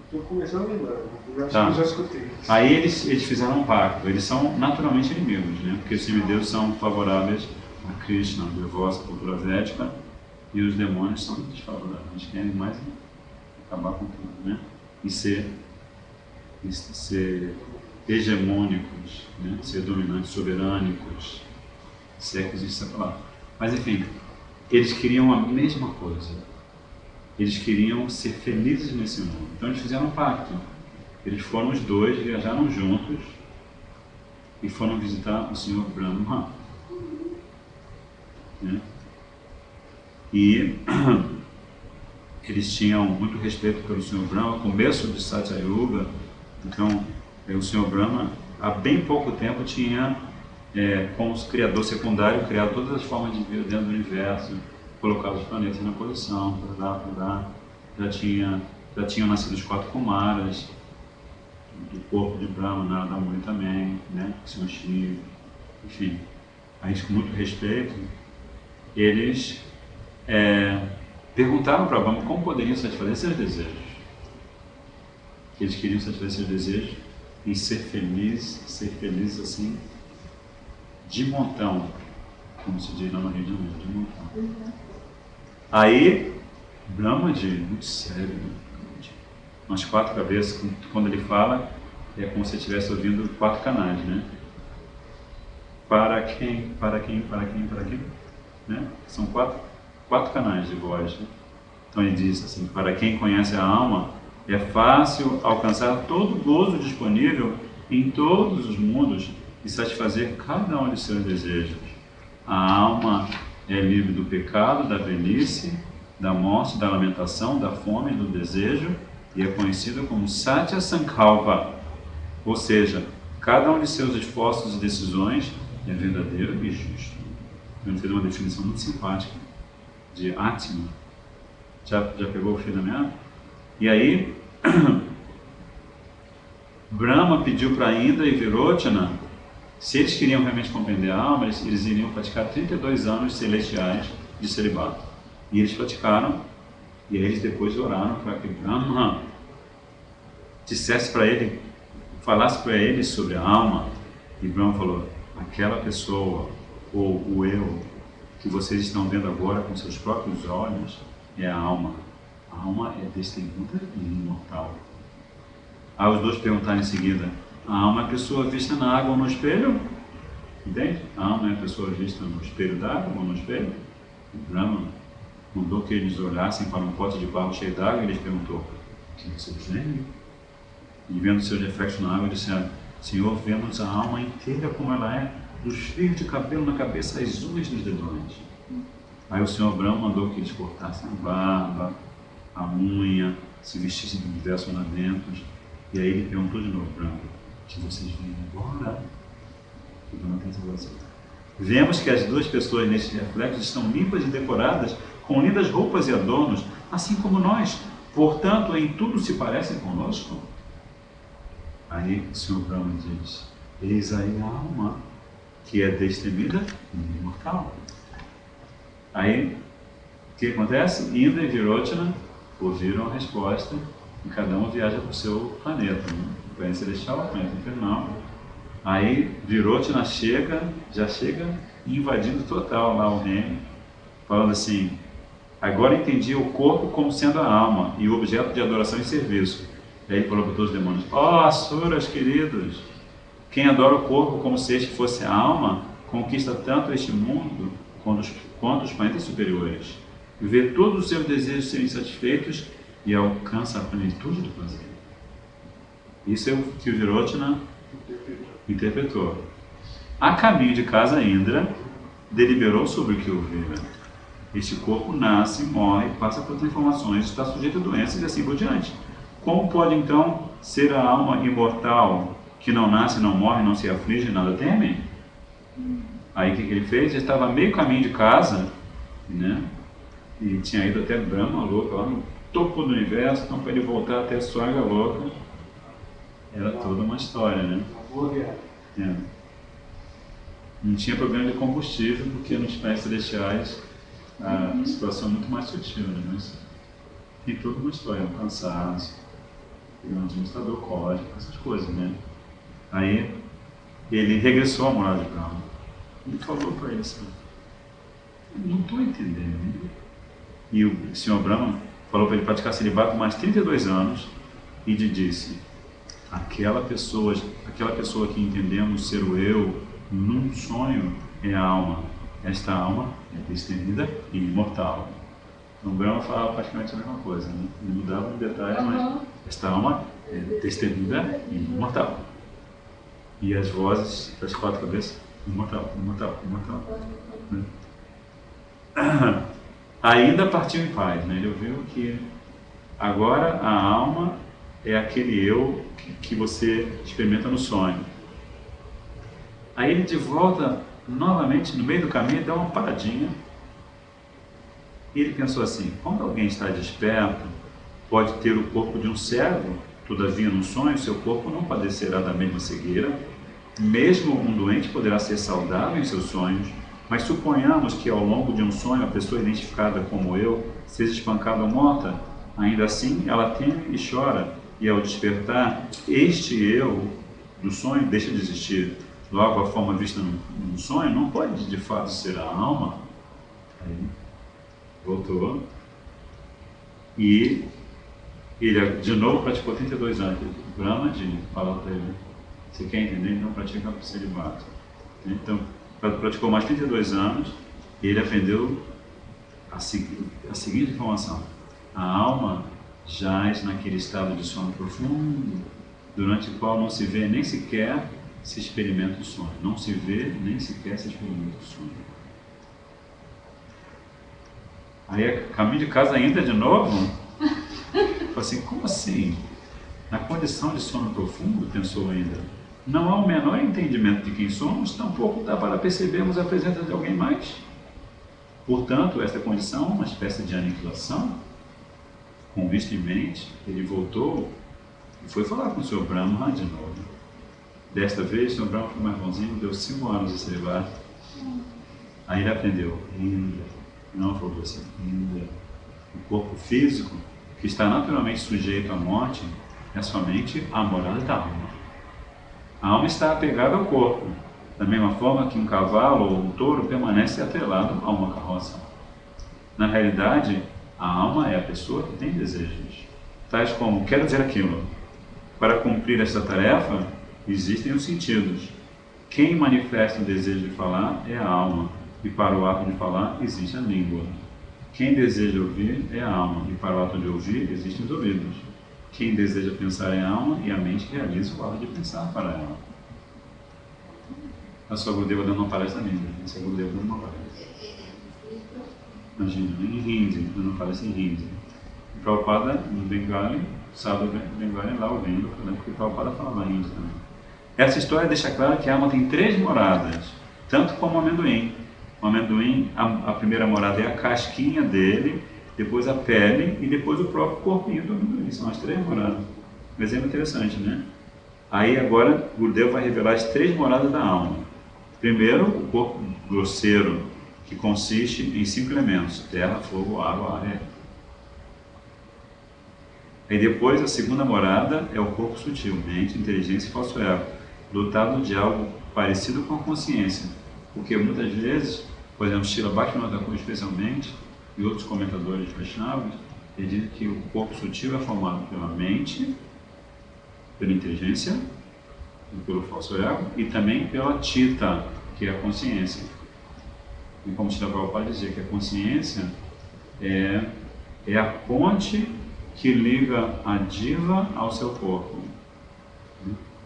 Estou começando a lembrar, eu acho Tá. que eu já escutei. Aí eles fizeram um pacto. Eles são naturalmente inimigos, né? Porque os semideuses são favoráveis a Krishna, a devosa cultura védica, e os demônios são desfavoráveis. Eles querem mais acabar com tudo, né? E ser hegemônicos, né? Ser dominantes, soberânicos, se é que existe essa palavra. Mas enfim, eles queriam a mesma coisa. Eles queriam ser felizes nesse mundo. Então eles fizeram um pacto. Eles foram os dois, viajaram juntos e foram visitar o Senhor Brahma. Né? E eles tinham muito respeito pelo Senhor Brahma, começo de Satya Yuga. Então, o Senhor Brahma, há bem pouco tempo, tinha, como criador secundário, criado todas as formas de vida dentro do universo, colocado os planetas na posição, já tinham nascido os 4 Kumaras, do corpo de Brahma, Narada Muni também, né? O Senhor Shiva, enfim. Aí, com muito respeito, eles perguntaram para Brahma como poderiam satisfazer seus desejos. Eles queriam satisfazer seus desejos e ser felizes assim, de montão, como se diz lá no Rio de Janeiro, de montão. Aí, Brahma, muito sério, umas 4 cabeças, quando ele fala, é como se estivesse ouvindo 4 canais, né? Para quem, né? São 4 canais de voz, né? Então ele diz assim: para quem conhece a alma, é fácil alcançar todo o gozo disponível em todos os mundos e satisfazer cada um de seus desejos. A alma é livre do pecado, da velhice, da morte, da lamentação, da fome e do desejo, e é conhecida como Satya Sankalpa, ou seja, cada um de seus esforços e decisões é verdadeiro e justo. Eu fiz uma definição muito simpática de Atma. Já pegou o fio da meada? E aí, Brahma pediu para Indra e Virochana, se eles queriam realmente compreender a alma, eles iriam praticar 32 anos celestiais de celibato. E eles praticaram, e aí eles depois oraram para que Brahma dissesse para ele, falasse para eles sobre a alma. E Brahma falou: aquela pessoa, ou o eu, que vocês estão vendo agora com seus próprios olhos, é a alma. A alma é destemida e imortal. Aí os dois perguntaram em seguida: a alma é a pessoa vista na água ou no espelho? Entende? A alma é a pessoa vista no espelho d'água ou no espelho? E Brahma mandou que eles olhassem para um pote de barro cheio d'água e eles perguntou: o que vocês veem? E vendo seus reflexos na água, disseram: Senhor, vemos a alma inteira como ela é, dos fios de cabelo na cabeça às unhas dos dedões. Aí o Senhor Brahma mandou que eles cortassem a barba, a unha, se vestissem com diversos ornamentos. E aí ele perguntou de novo: Brahma, o que vocês veem agora? E Brahma atenção assim: vemos que as duas pessoas nesses reflexos estão limpas e decoradas com lindas roupas e adornos, assim como nós. Portanto, em tudo se parecem conosco. Aí o Senhor Brahma diz: eis aí a alma, que é destemida e imortal. Aí, o que acontece? Indra e Virochana ouviram a resposta e cada um viaja para o seu planeta, né? O planeta celestial, o planeta infernal. Aí Virochana já chega invadindo total lá o reino, falando assim: agora entendi o corpo como sendo a alma e o objeto de adoração e serviço. E aí ele falou para todos os demônios: ó, asuras queridos, quem adora o corpo como se este fosse a alma, conquista tanto este mundo quanto os planetas superiores, e vê todos os seus desejos serem satisfeitos e alcança a plenitude do prazer. Isso é o que o Virochana interpretou. A caminho de casa, Indra deliberou sobre o que ouvira. Este corpo nasce, morre, passa por transformações, está sujeito a doenças e assim por diante. Como pode então ser a alma imortal, que não nasce, não morre, não se aflige, nada teme? Aí o que ele fez? Ele estava meio caminho de casa, né? E tinha ido até Brahma louca, lá no topo do universo. Então, para ele voltar até Swarga louca, era toda uma história, né? É. Não tinha problema de combustível, porque nos planetas celestiais a situação é muito mais sutil, né? Mas tem toda uma história, um cansaço, um administrador código, essas coisas, né? Aí ele regressou à morada de Brahma. Ele falou para ele assim: não estou entendendo. E o Senhor Brahma falou para ele praticar celibato mais 32 anos e lhe disse: aquela pessoa que entendemos ser o eu num sonho é a alma. Esta alma é destemida e imortal. Então, o Brahma falava praticamente a mesma coisa, né? Ele mudava um detalhe, mas esta alma é destemida e imortal. E as vozes das quatro cabeças, imortal, imortal, imortal. Né? Ainda partiu em paz, né? Ele ouviu que agora a alma é aquele eu que você experimenta no sonho. Aí ele de volta, novamente, no meio do caminho, deu uma paradinha. E ele pensou assim, quando alguém está desperto, pode ter o corpo de um servo, todavia no sonho seu corpo não padecerá da mesma cegueira. Mesmo um doente poderá ser saudável em seus sonhos, mas suponhamos que ao longo de um sonho a pessoa identificada como eu seja espancada ou morta. Ainda assim, ela teme e chora, e ao despertar, este eu do sonho deixa de existir. Logo, a forma vista no sonho não pode de fato ser a alma. Aí, voltou. E ele de novo praticou 32 anos. O Brahma falou para ele, você quer entender? Então pratica o celibato. Então, praticou mais 32 anos e ele aprendeu a seguinte informação. A alma jaz naquele estado de sono profundo, durante o qual não se vê nem sequer se experimenta o sonho. Não se vê nem sequer se experimenta o sonho. Aí, caminho de casa ainda de novo, falou assim, como assim? Na condição de sono profundo, pensou ainda, não há o menor entendimento de quem somos, tampouco dá para percebermos a presença de alguém mais. Portanto, esta condição é uma espécie de aniquilação. Com vista em mente, ele voltou e foi falar com o Sr. Brahma de novo. Desta vez, o Sr. Brahma foi mais bonzinho, deu 5 anos de celibato. Aí ele aprendeu, ainda, não falou assim, ainda, o corpo físico, que está naturalmente sujeito à morte, é somente a morada da alma. A alma está apegada ao corpo, da mesma forma que um cavalo ou um touro permanece atrelado a uma carroça. Na realidade, a alma é a pessoa que tem desejos, tais como, quero dizer aquilo. Para cumprir esta tarefa, existem os sentidos. Quem manifesta o desejo de falar é a alma, e para o ato de falar existe a língua. Quem deseja ouvir é a alma, e para o ato de ouvir existem os ouvidos. Quem deseja pensar é a alma, e a mente realiza o ato de pensar para ela. A sua Gurudeva dando uma palestra linda, a sua Gurudeva dando uma palestra. Imagina, em hindi, não parece em hindi. O Prabhupada, no Bengali, sabe o Bengali lá ouvindo, né? Porque o Prabhupada falava hindi também. Essa história deixa claro que a alma tem 3 moradas, tanto como o amendoim. O amendoim, a primeira morada é a casquinha dele, depois a pele e depois o próprio corpinho do amendoim. São as 3 moradas. Um exemplo interessante, né? Aí agora, Gurudeva vai revelar as 3 moradas da alma. Primeiro, o corpo grosseiro, que consiste em 5 elementos, terra, fogo, água, ar e ar. Aí depois, a segunda morada é o corpo sutil, mente, inteligência e falso ego, dotado de algo parecido com a consciência. Porque muitas vezes, por exemplo, Srila Bhaktivinoda Thakur especialmente, e outros comentadores Vaishnavas, ele diz que o corpo sutil é formado pela mente, pela inteligência, pelo falso ego, e também pela Chitta, que é a consciência. E como Srila Prabhupada dizia que a consciência é a ponte que liga a diva ao seu corpo.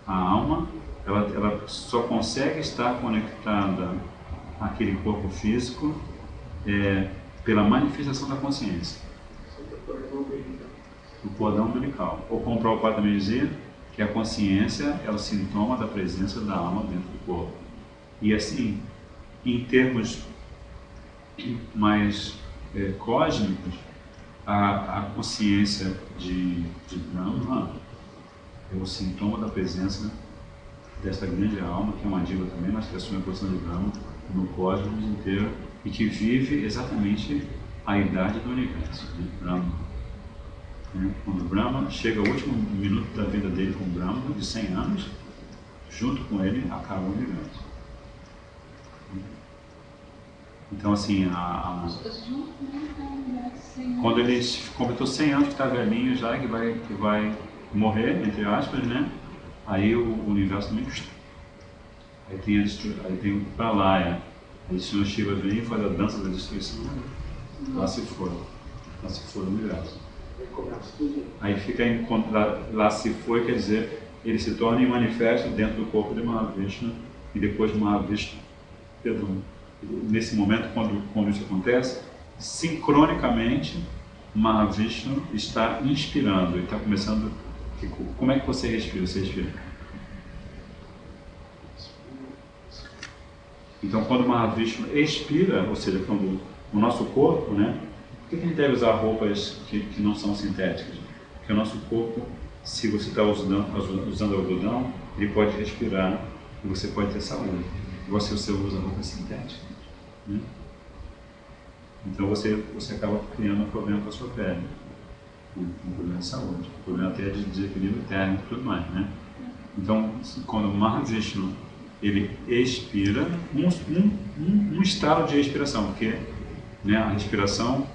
A alma, ela só consegue estar conectada àquele corpo físico pela manifestação da consciência. O cordão umbilical. Ou como o Prabhupada também dizia, que a consciência é o sintoma da presença da alma dentro do corpo. E assim, em termos mais cósmicos, a consciência de Brahma é o sintoma da presença dessa grande alma, que é uma diva também, mas que assume a posição de Brahma no cosmos inteiro e que vive exatamente a idade do universo, né? Brahma. Quando Brahma chega ao último minuto da vida dele com Brahma, de 100 anos, junto com ele acaba o universo. Então, assim, quando ele completou 100 anos, que está velhinho já, que vai morrer, entre aspas, né? aí o universo também... Aí tem o Pralaya. Aí o Senhor Shiva vem e faz a dança da destruição. Lá se for o universo. Aí fica lá se foi, quer dizer, ele se torna em manifesto dentro do corpo de Mahavishnu, e depois Mahavishnu, perdão, nesse momento, quando isso acontece, sincronicamente Mahavishnu está inspirando, ele está começando. Como é que você respira? Você respira. Então, quando Mahavishnu expira, ou seja, quando o nosso corpo, né? Por que a gente deve usar roupas que não são sintéticas? Porque o nosso corpo, se você está usando algodão, ele pode respirar e você pode ter saúde. Igual se você usa roupa sintética, né? Então você acaba criando um problema com a sua pele, um problema de saúde, um problema até de desequilíbrio térmico e tudo mais, né? Então, quando o Mahavishnu ele expira, um estado de respiração, porque, né, a respiração,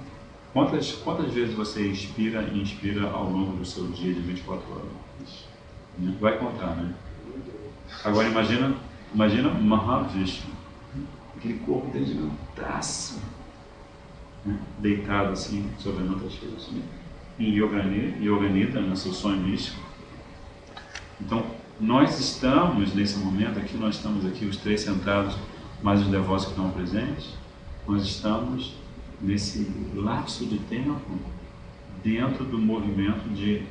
quantas vezes você expira e inspira ao longo do seu dia de 24 horas? Né? Vai contar, né? Agora imagina Mahavishnu, aquele corpo dele gigantaço, né? Deitado assim sobre a nota cheia, assim, em Yoganida, no seu sonho místico. Então, nós estamos nesse momento aqui, nós estamos aqui os três sentados, mais os devotos que estão presentes, nós estamos nesse lapso de tempo dentro do movimento de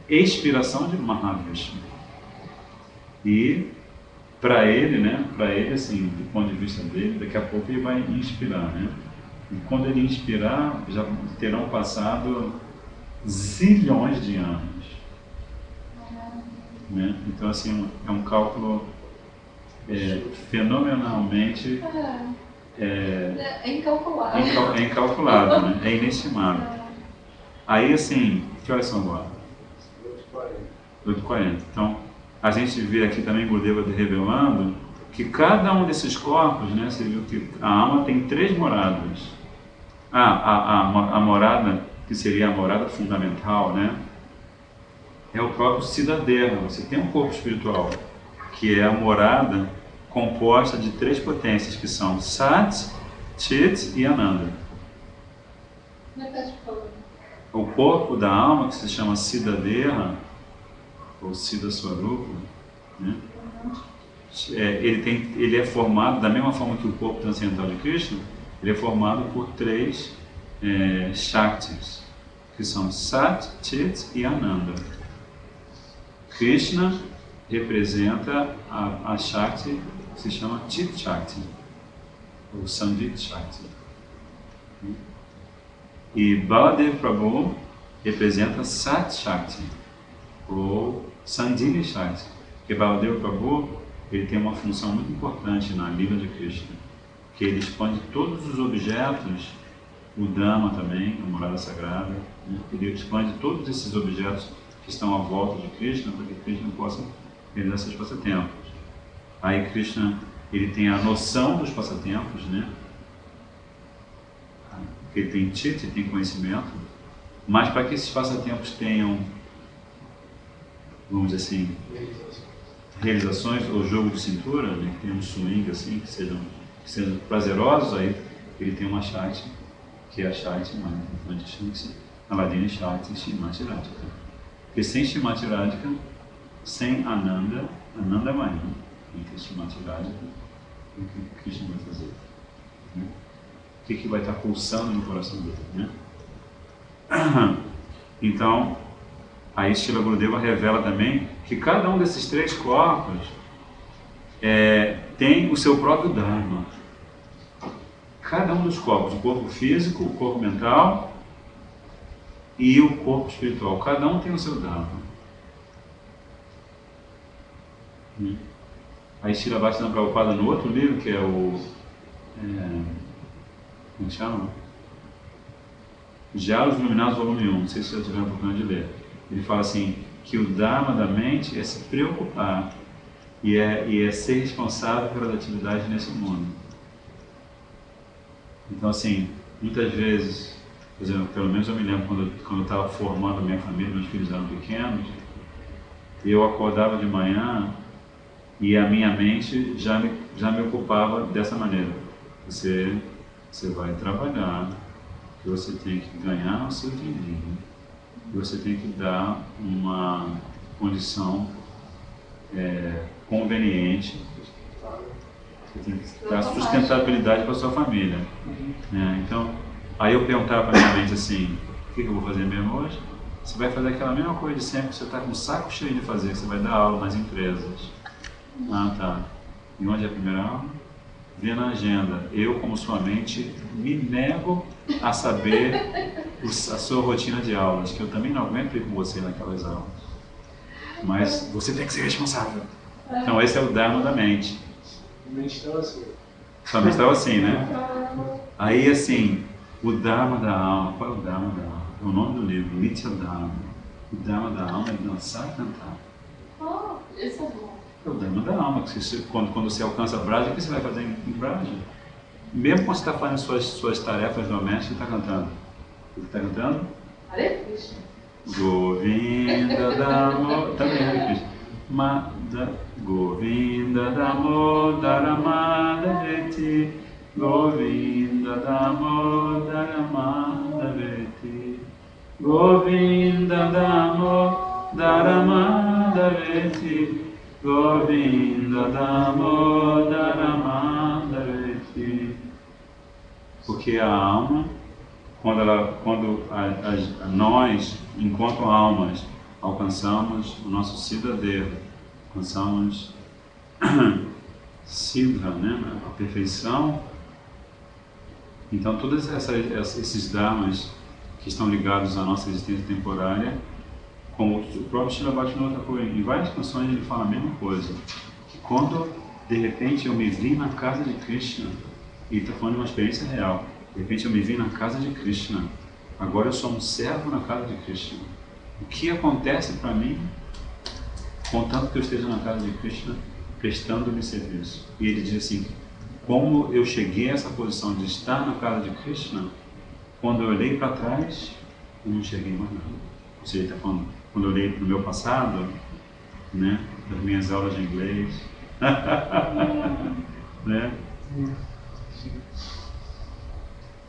expiração de Mahavishnu. E para ele, né, assim, do ponto de vista dele, daqui a pouco ele vai inspirar, né? E quando ele inspirar, já terão passado zilhões de anos. Né? Então, assim, é um cálculo fenomenalmente incalculável. É incalculável, né? É inestimável. Aí, assim, que horas são agora? 8h40. Então, a gente vê aqui também Gurudeva revelando que cada um desses corpos, né, você viu que a alma tem 3 moradas. A morada, que seria a morada fundamental, né, é o próprio Siddhadeha. Você tem um corpo espiritual, que é a morada composta de 3 potências, que são Sat, Chit e Ananda. O corpo da alma, que se chama Siddhadeha, ou Siddha Swarupa, né? Ele é formado, da mesma forma que o corpo transcendental de Krishna, ele é formado por 3 Shaktis, que são Sat, Chit e Ananda. Krishna representa a Shakti que se chama Chit Shakti, ou Sandit Shakti. E Baladev Prabhu representa Sat Shakti, ou Sandini Shakti. Porque Baladev Prabhu ele tem uma função muito importante na Lila de Krishna, que ele expande todos os objetos, o Dhamma também, a morada sagrada, né? Ele expande todos esses objetos que estão à volta de Krishna, para que Krishna possa realizar seus passatempos. Aí Krishna ele tem a noção dos passatempos, né? Ele tem Chit, tem conhecimento, mas para que esses passatempos tenham, vamos dizer assim, realizações ou jogo de cintura, né, que tenham um swing assim, que sejam prazerosos, aí ele tem uma Shakti, que é a Shakti, Aladini Shakti, Shrimati Radhika. Porque sem Shrimati Radhika, sem Ananda é mais, né? Entre Shrimati Radhika, o que Krishna vai fazer? Né? O que vai estar pulsando no coração dele, né? Então, aí Srila Gurudeva revela também que cada um desses 3 corpos tem o seu próprio Dharma. Cada um dos corpos, o corpo físico, o corpo mental e o corpo espiritual, cada um tem o seu Dharma. Aí Srila Bhaktivinoda Prabhupada, no outro livro, que é o... como chama? Diálogos Iluminados, volume 1, não sei se você já tiver a oportunidade de ler. Ele fala assim, que o Dharma da mente é se preocupar e é ser responsável pelas atividades nesse mundo. Então, assim, muitas vezes, por exemplo, pelo menos eu me lembro quando eu estava formando a minha família, meus filhos eram pequenos, eu acordava de manhã e a minha mente já me ocupava dessa maneira. Você vai trabalhar, você tem que ganhar o seu dinheiro, você tem que dar uma condição conveniente, você tem que dar sustentabilidade para a sua família. Então, aí eu perguntava para a minha mente assim, o que eu vou fazer mesmo hoje? Você vai fazer aquela mesma coisa de sempre, você está com o saco cheio de fazer, você vai dar aula nas empresas. Ah, tá. E onde é a primeira aula? Vê na agenda. Eu, como sua mente, me nego a saber a sua rotina de aulas, que eu também não aguento ir com você naquelas aulas. Mas você tem que ser responsável. Então esse é o Dharma da mente. A mente estava assim. Sua mente estava assim, né? Aí assim, o Dharma da alma, qual é o Dharma da alma? É o nome do livro, Nitya Dharma. O Dharma da alma é dançar e cantar. Oh, esse é bom. É o Dharma da alma, que quando você alcança a Braja, o que você vai fazer em Braja? Mesmo quando você está fazendo suas tarefas domésticas, você está cantando. O que está cantando? Hare Krishna. Govinda Damo, também Hare Krishna. Govinda Damo Dharamada Veti, Govinda Damo Dharamada Veti, Govinda Damo Dharamada Veti, Govinda Damo Dharamada Veti. Porque a alma, quando nós, enquanto almas, alcançamos o nosso Siddha-deva, alcançamos Siddha, né, a perfeição, então todos esses dharmas que estão ligados à nossa existência temporária, como o próprio Srila Bhaktivinoda Thakur, em várias canções ele fala a mesma coisa, que quando de repente eu me vi na casa de Krishna, e está falando de uma experiência real, de repente eu me vi na casa de Krishna, agora eu sou um servo na casa de Krishna. O que acontece para mim, contanto que eu esteja na casa de Krishna, prestando-lhe serviço? E ele diz assim, como eu cheguei a essa posição de estar na casa de Krishna, quando eu olhei para trás, eu não cheguei mais nada. Ou seja, ele está falando, quando eu olhei para o meu passado, né, das minhas aulas de inglês, né?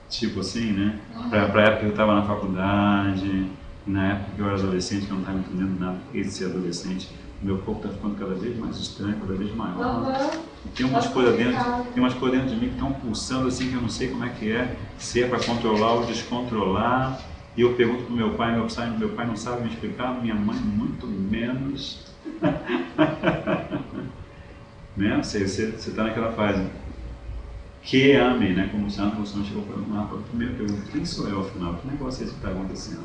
Tipo assim, né? Para a época que eu estava na faculdade, na época que eu era adolescente, que eu não estava entendendo nada de ser adolescente, meu corpo está ficando cada vez mais estranho, cada vez maior. Tem umas coisas dentro de mim que estão pulsando assim, que eu não sei como é que é, se é para controlar ou descontrolar. E eu pergunto para o meu pai não sabe me explicar, minha mãe muito menos. Né? Você está naquela fase. Que ame, né? Como o Santo Goswami chegou para uma primeira pergunta, quem sou eu afinal? Que negócio é esse que está acontecendo?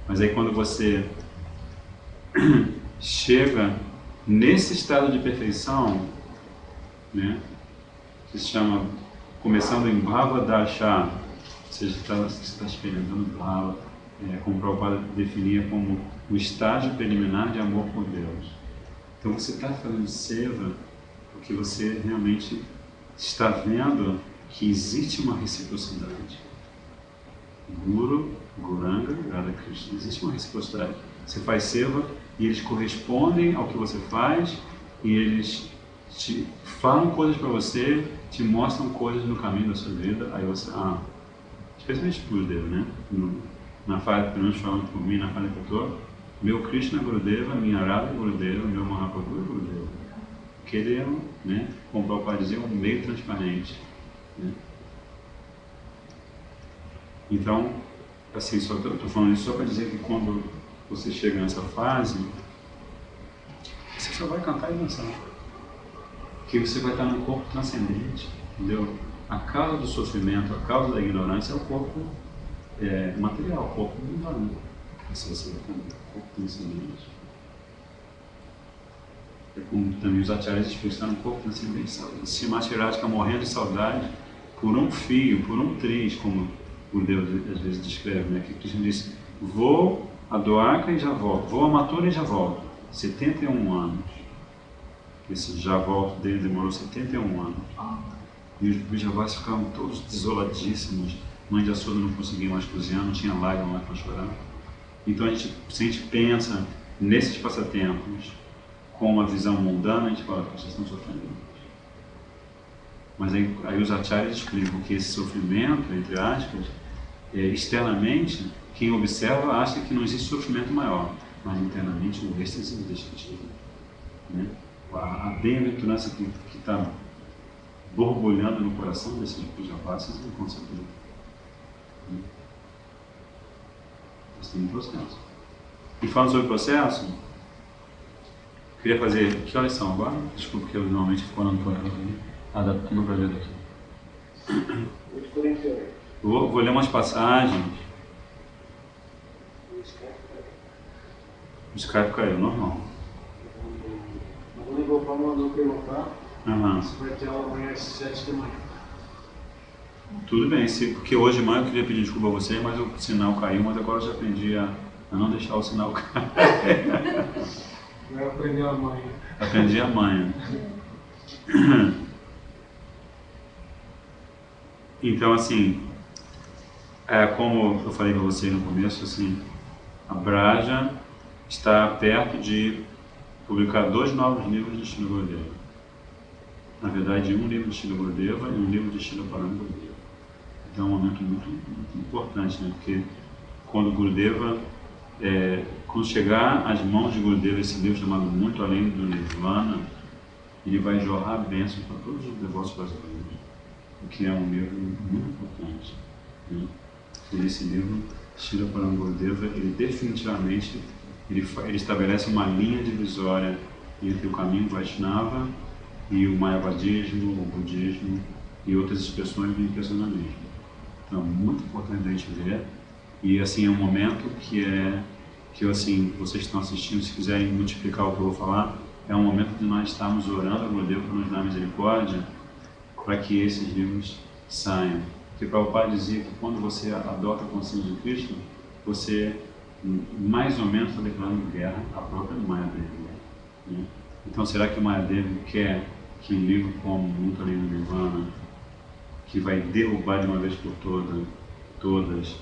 Mas aí quando você chega nesse estado de perfeição, né? Que se chama, começando em Bhava Darsha, ou seja, você está experimentando Bhava, como o Prabhupada definia como o estágio preliminar de amor por Deus. Então você está fazendo seva porque você realmente está vendo que existe uma reciprocidade. Guru, Guranga, Radha Krishna. Existe uma reciprocidade. Você faz seva e eles correspondem ao que você faz e eles te falam coisas para você, te mostram coisas no caminho da sua vida. Aí você, especialmente Gurudeva, né? Na fase, pelo menos falando por mim, na fase que eu estou, meu Krishna é Gurudeva, minha Radha é Gurudeva, meu Mahaprabhu é Gurudeva. Queremos, né, como o Prabhupada dizia, um meio transparente. Né? Então, assim, estou falando isso só para dizer que quando você chega nessa fase, você só vai cantar e dançar. Porque você vai estar num corpo transcendente, entendeu? A causa do sofrimento, a causa da ignorância é o corpo material, o corpo ignorante. Assim você vai estar no corpo transcendente. Como também os acharyas explicam, está no corpo transcendente. Srimati Radhika morrendo de saudade por um fio, por um triz, como o Deus às vezes descreve, né? Que Krishna disse, vou a Dwarka e já volto, vou a Mathura e já volto. 71 anos. Esse já volto dele demorou 71 anos. E os Bijavas ficaram todos desoladíssimos. Mãe de Ashoda não conseguia mais cozinhar, não tinha lágrima mais para chorar. Então se a gente pensa nesses passatempos, com uma visão mundana, a gente fala que vocês estão sofrendo. Mas aí os acharyas explicam que esse sofrimento, entre aspas, externamente, quem observa acha que não existe sofrimento maior, mas internamente o êxtase indescritível. Né? A bem-aventurança que está borbulhando no coração desses pujapasas é inconceituável. Mas tem um processo. E falando sobre o processo, eu queria fazer... Que horas são agora? Desculpa, porque eu normalmente fico olhando para adaptando para ver daqui. 8h48. Vou ler umas passagens. O Skype caiu, normal. O Ligopar mandou perguntar Se vai ter aula amanhã às 7 da manhã. Tudo bem, porque hoje de manhã eu queria pedir desculpa a vocês, mas o sinal caiu, mas agora eu já aprendi a não deixar o sinal cair. Vai aprender amanhã. Aprendi a manha. Então, assim, como eu falei para vocês no começo, assim, a Braja está perto de publicar 2 novos livros de Srila Gurudeva. Na verdade, um livro de Srila Gurudeva e um livro de Srila Parangurudeva. Então é um momento muito importante, né? Porque quando Gurudeva, quando chegar às mãos de Gurudeva esse livro chamado Muito Além do Nirvana, ele vai jorrar bênçãos para todos os devotos brasileiros, o que é um livro muito importante. Né? E esse livro, Srila Parangurudeva, ele definitivamente ele estabelece uma linha divisória entre o caminho Vaishnava e o Mayavadismo, o Budismo e outras expressões do impressionismo. Então, muito importante a gente ver. E assim, é um momento que assim, vocês que estão assistindo, se quiserem multiplicar o que eu vou falar, é um momento de nós estarmos orando a Gurudeva para nos dar misericórdia, para que esses livros saiam. Porque Prabhupada dizia que quando você adota a consciência de Cristo, você mais ou menos está declarando guerra à própria Mayadevi. Né? Então, será que Mayadevi quer que um livro como Muito Além do Nirvana, que vai derrubar de uma vez por todas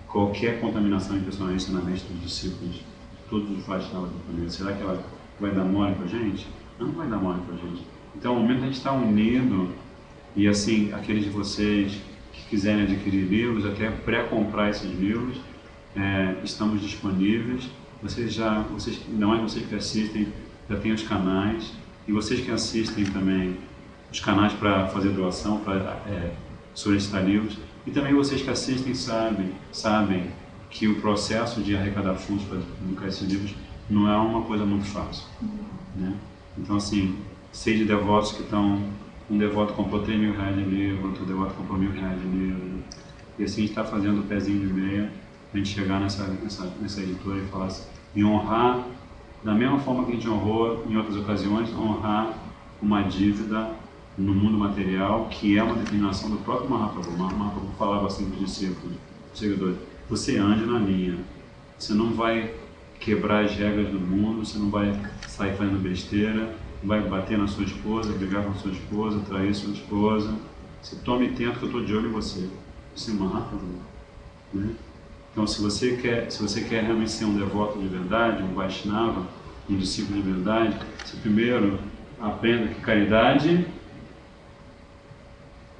qualquer contaminação impressionante na mente dos discípulos, todos os Vaishnavas do planeta, será que ela vai dar mole para a gente? Não vai dar mole para a gente. Então, é o momento de a gente estar unido, e assim, aqueles de vocês que quiserem adquirir livros, até pré-comprar esses livros, estamos disponíveis. Não é vocês que assistem, já tem os canais, e vocês que assistem também os canais para fazer doação, para solicitar livros, e também vocês que assistem sabem que o processo de arrecadar fundos para publicar esses livros não é uma coisa muito fácil. Né? Então, assim, sei de devotos que estão... Um devoto comprou R$3.000 de livro, outro devoto comprou R$1.000 de livro, e assim a gente está fazendo o pezinho de meia para a gente chegar nessa editora e falar assim, e honrar, da mesma forma que a gente honrou em outras ocasiões, honrar uma dívida no mundo material, que é uma determinação do próprio Mahaprabhu. Mahaprabhu falava assim para os discípulos, seguidores, você ande na linha, você não vai quebrar as regras do mundo, você não vai sair fazendo besteira, não vai bater na sua esposa, brigar com a sua esposa, trair sua esposa. Você tome tempo que eu estou de olho em você. Isso é Mahaprabhu. Né? Então, se você quer realmente ser um devoto de verdade, um Vaishnava, um discípulo de verdade, você primeiro aprenda que caridade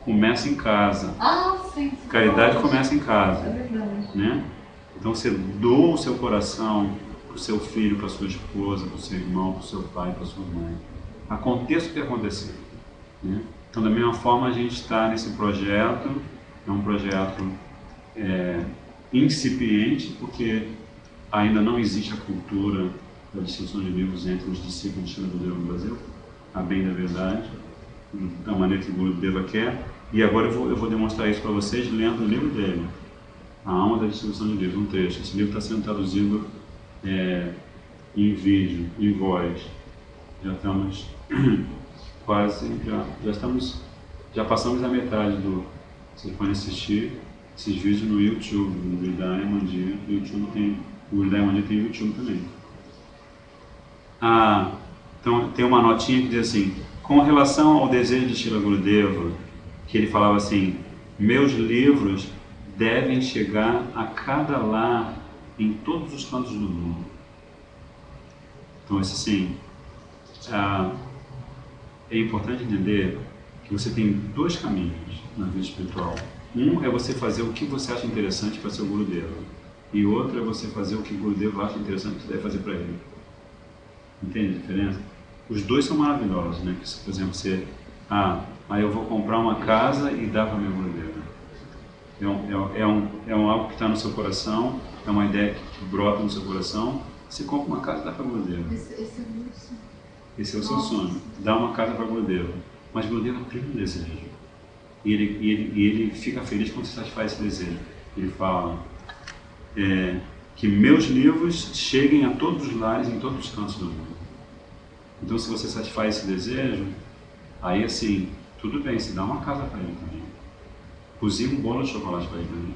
começa em casa. Sim. Caridade começa em casa. É verdade. Né? Então, você doa o seu coração para o seu filho, para a sua esposa, para o seu irmão, para o seu pai, para a sua mãe. Aconteça o que acontecer. Né? Então, da mesma forma, a gente está nesse projeto, é um projeto incipiente, porque ainda não existe a cultura da distribuição de livros entre os discípulos de Srila Gurudeva no Brasil, a bem da verdade, da maneira que o Gurudeva quer. E agora eu vou demonstrar isso para vocês lendo o livro dele, A Alma da Distribuição de Livros, um trecho. Esse livro está sendo traduzido em vídeo, em voz. Já estamos já passamos a metade do... Vocês podem assistir esses vídeos no YouTube, no Gurudev Mandir. O Gurudev Mandir tem YouTube também. Então tem uma notinha que diz assim, com relação ao desejo de Srila Gurudeva, que ele falava assim, meus livros devem chegar a cada lar em todos os cantos do mundo. Então, assim, é importante entender que você tem dois caminhos na vida espiritual. Um é você fazer o que você acha interessante para seu Gurudeva. E outro é você fazer o que o Gurudeva acha interessante que você deve fazer para ele. Entende a diferença? Os dois são maravilhosos, né? Por exemplo, você... aí eu vou comprar uma casa e dar para meu Gurudeva. É algo que está no seu coração, é uma ideia que brota no seu coração. Você compra uma casa e dá para Gurudeva. Esse é o meu sonho. Esse é o seu sonho. Dá uma casa para Gurudeva. Mas Gurudeva tem um desejo. E ele fica feliz quando você satisfaz esse desejo. Ele fala que meus livros cheguem a todos os lares em todos os cantos do mundo. Então, se você satisfaz esse desejo, aí assim, tudo bem, você dá uma casa para ele também. Cozinha um bolo de chocolate para ele também.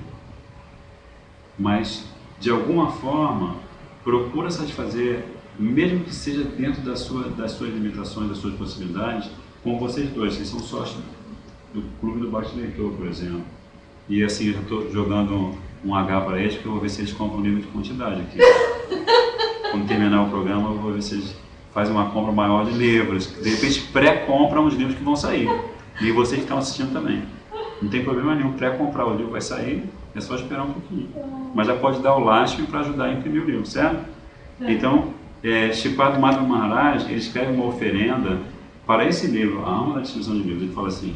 Mas, de alguma forma, procura satisfazer, mesmo que seja dentro das suas limitações, das suas possibilidades, com vocês dois. Vocês são sócios do Clube do Baixo Leitor, por exemplo. E assim, eu já estou jogando um H para eles, porque eu vou ver se eles compram um livro de quantidade aqui. Quando terminar o programa, eu vou ver se eles fazem uma compra maior de livros. De repente, pré-compram os livros que vão sair. E vocês que estão assistindo também. Não tem problema nenhum, pré-comprar o livro vai sair, é só esperar um pouquinho. Mas já pode dar o lastro para ajudar a imprimir o livro, certo? Então, Shripad Madhava Maharaj, ele escreve uma oferenda para esse livro, a alma da distribuição de livros. Ele fala assim,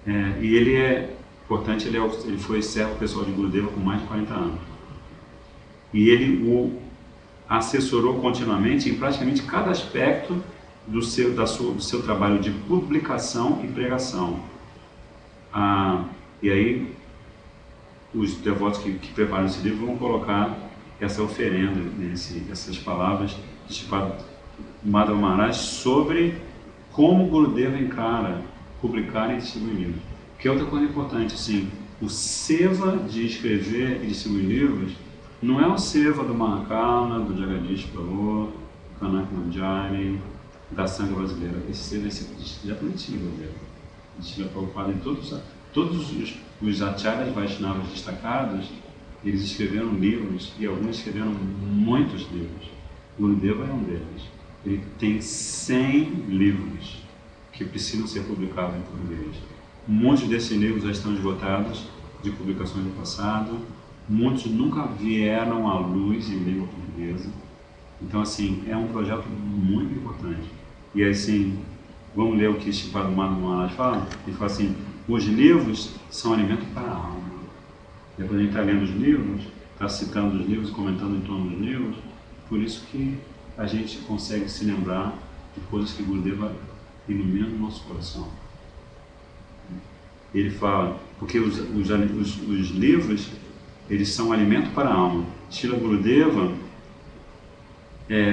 e ele importante, ele foi servo pessoal de Gurudeva por mais de 40 anos. E ele o assessorou continuamente em praticamente cada aspecto do seu trabalho de publicação e pregação. E aí, os devotos que preparam esse livro vão colocar essa oferenda, essas palavras de Shripad Madhava Maharaj sobre como Gurudeva encara publicar e distribuir livros. Que é outra coisa importante, assim, o seva de escrever e distribuir livros não é o seva do Mahakala, do Jagadish Prabhu, do Kanak Manjari, da Sangha brasileira. Esse seva é diretamente de Gurudeva. Shila Prabhupada, em todos os acharyas Vaishnavas destacados, eles escreveram livros, e alguns escreveram muitos livros. Gurudeva é um deles. Ele tem 100 livros que precisam ser publicados em português. Muitos desses livros já estão esgotados de publicações do passado, muitos nunca vieram à luz em língua portuguesa. Então, assim, é um projeto muito importante. E assim, vamos ler o que Shripad Madhava Maharaj fala? Ele fala assim, os livros são alimento para a alma. E quando a gente está lendo os livros, está citando os livros, comentando em torno dos livros, por isso que a gente consegue se lembrar de coisas que Gurudeva ilumina no nosso coração. Ele fala, porque os livros, eles são alimento para a alma. Srila Gurudeva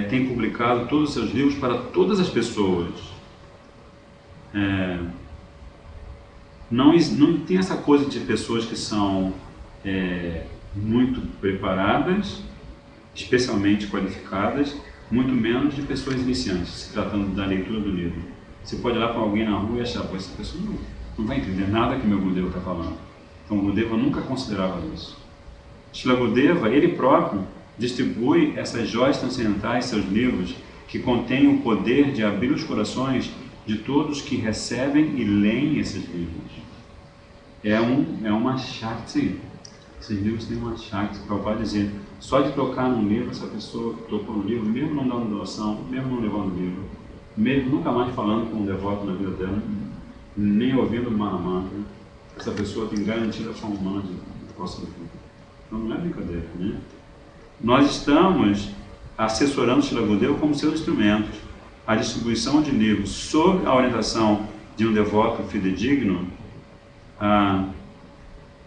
tem publicado todos os seus livros para todas as pessoas. Não tem essa coisa de pessoas que são muito preparadas, especialmente qualificadas, muito menos de pessoas iniciantes, se tratando da leitura do livro. Você pode olhar para alguém na rua e achar, pô, essa pessoa não vai entender nada que meu Gurudeva está falando. Então, o Gurudeva nunca considerava isso. Srila Gurudeva, ele próprio, distribui essas joias transcendentais, seus livros, que contêm o poder de abrir os corações de todos que recebem e leem esses livros. É uma Shakti. Esses livros têm uma Shakti. Prabhupada dizer, só de tocar num livro, essa pessoa tocou no livro, mesmo não dando doação, mesmo não levando o livro, mesmo nunca mais falando com um devoto na vida dela, nem ouvindo Mahamantra, essa pessoa tem garantida a forma humana de próximo futuro. Então não é brincadeira, né? Nós estamos assessorando Srila Gurudeva como seus instrumentos. A distribuição de livros sob a orientação de um devoto fidedigno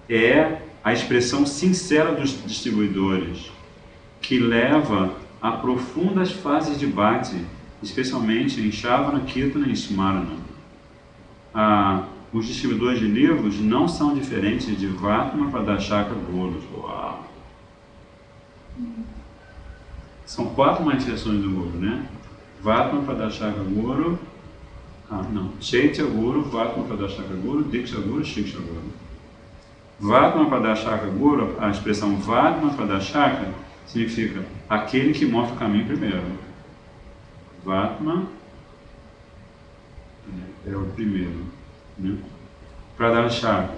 é a expressão sincera dos distribuidores, que leva a profundas fases de bhakti, especialmente em Shravana, Kirtana e Smarana. Os distribuidores de livros não são diferentes de Vatma, Pradashaka, Gurus. Uau! São 4 manifestações do Guru, né? Vatma, Pradashaka, Guru, Chaitya Guru, Vatma, Pradashaka, Guru, Diksha Guru, Shiksha Guru. Vatma, Pradashaka, Guru, a expressão Vatma, Pradashaka, significa aquele que mostra o caminho primeiro. Vatma é o primeiro, né? Pradharshaka,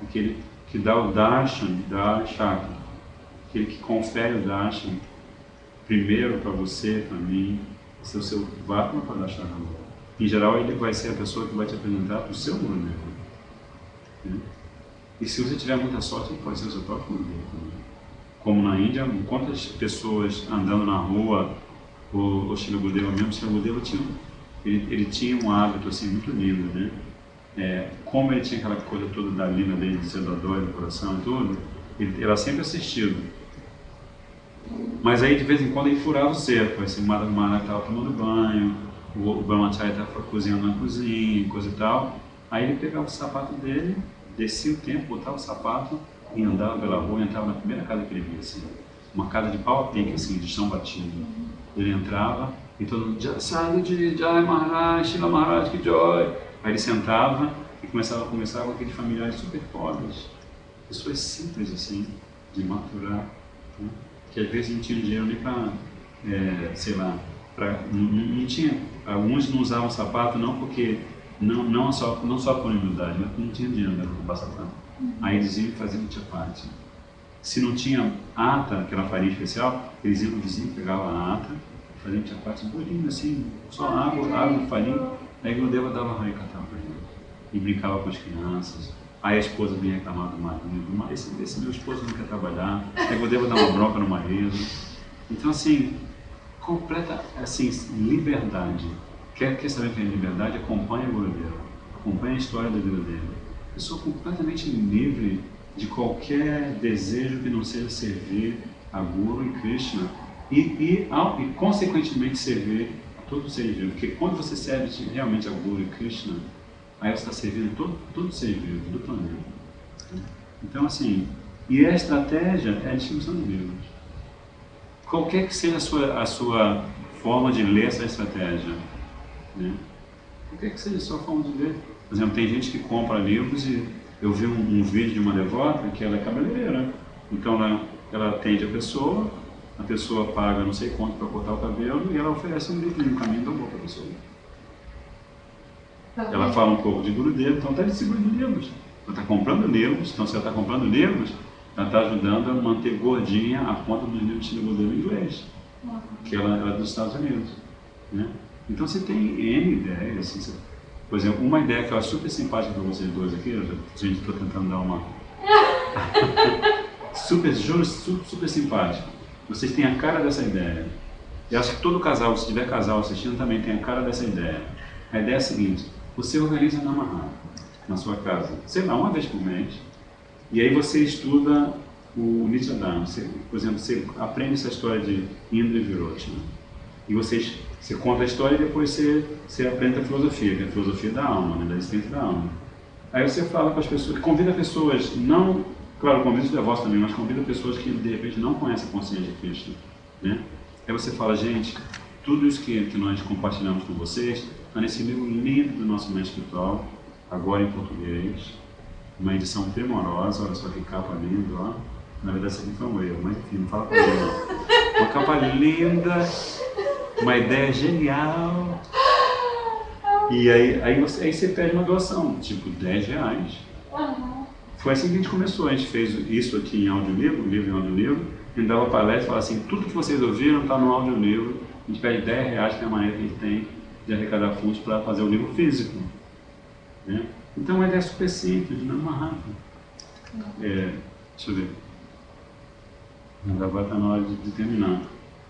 aquele que dá o darshan, aquele que confere o darshan primeiro para você, para mim. Esse é o seu Vatma Pradharshaka. Em geral, ele vai ser a pessoa que vai te apresentar para o seu Gurudev, né? E se você tiver muita sorte, ele pode ser o seu próprio Gurudev também. Como na Índia, quantas pessoas andando na rua, o Srila Gurudeva mesmo, o Srila Gurudeva ele tinha um hábito assim muito lindo, né? Como ele tinha aquela coisa toda da lina dele, de ser doador do coração e tudo, ele era sempre assistido. Mas aí de vez em quando ele furava o cerco, assim, o Madhava estava tomando banho, o Brahmacharya estava cozinhando na cozinha, coisa e tal. Aí ele pegava o sapato dele, descia o templo, botava o sapato e andava pela rua e entrava na primeira casa que ele via, assim, uma casa de pau a pique, assim, de chão batido. Ele entrava e todo mundo, sai de Jai Maharaj, Shila Maharaj, que joy! Aí ele sentava e começava a conversar com aqueles familiares super pobres, pessoas simples, assim, de maturar, né? Que às vezes não tinham dinheiro nem para, sei lá, não tinha, alguns não usavam sapato não porque, não só por humildade, mas porque não tinha dinheiro para comprar sapato. Aí eles iam fazer um chapati. Se não tinha ata, que era farinha especial, eles iam no vizinho, pegavam a ata, faziam um chapati durinho assim, só água, farinha, aí o Gurudeva dava harikatha para ele e brincava com as crianças. Aí a esposa vinha reclamar do marido, esse meu esposo não quer trabalhar, aí o Gurudeva dá uma bronca no marido. Então assim, completa assim, liberdade. Quer saber o que é liberdade? Acompanha o Gurudeva, acompanha a história da vida dele. Pessoa completamente livre de qualquer desejo que não seja servir a Guru e Krishna e consequentemente servir a todos os seres vivos. Porque quando você serve realmente a Guru e Krishna, aí você está servindo todo ser vivo do planeta. Então assim, e a estratégia é a distribuição de livros. Qualquer que seja a sua forma de ler essa estratégia, né? Qualquer que seja a sua forma de ler. Por exemplo, tem gente que compra livros e eu vi um vídeo de uma devota que ela é cabeleireira. Então ela atende a pessoa paga não sei quanto para cortar o cabelo e ela oferece um livro no caminho da boa para a pessoa. Ela fala um pouco de Gurudeva, então está distribuindo livros. Ela está comprando livros, então se ela está comprando livros, ela está ajudando a manter gordinha a conta dos livros de Gurudeva em inglês, que ela é dos Estados Unidos, né? Então você tem N ideias, assim, por exemplo, uma ideia que eu acho super simpática para vocês dois aqui, gente, estou tentando dar uma super simpática. Vocês têm a cara dessa ideia. Eu acho que todo casal, se tiver casal assistindo, também tem a cara dessa ideia. A ideia é a seguinte: você organiza Namaha na sua casa, sei lá, uma vez por mês, e aí você estuda o Nityadharma. Por exemplo, você aprende essa história de Indra e Virochana, e você conta a história e depois você aprende a filosofia, que é a filosofia da alma, né, da existência da alma. Aí você fala com as pessoas, convida pessoas, não, claro, convida os devotos também, mas convida pessoas que de repente não conhecem a consciência de Krishna, né? Aí você fala, gente, tudo isso que nós compartilhamos com vocês está nesse livro lindo do nosso mestre espiritual, agora em português, uma edição primorosa, olha só que capa linda, ó. Na verdade esse aqui foi um erro, mas enfim, não fala para mim não. Uma capa linda, uma ideia genial. E aí você pede uma doação, tipo R$10. Foi assim que a gente começou, a gente fez isso aqui em audiolivro, livro em audiolivro, a gente dava palestra e falava assim, tudo que vocês ouviram está no audiolivro, a gente pede R$10, que é a maneira que a gente tem de arrecadar fundos para fazer o livro físico, né? Então uma ideia super simples, não é uma rápida. Deixa eu ver. Agora está na hora de terminar.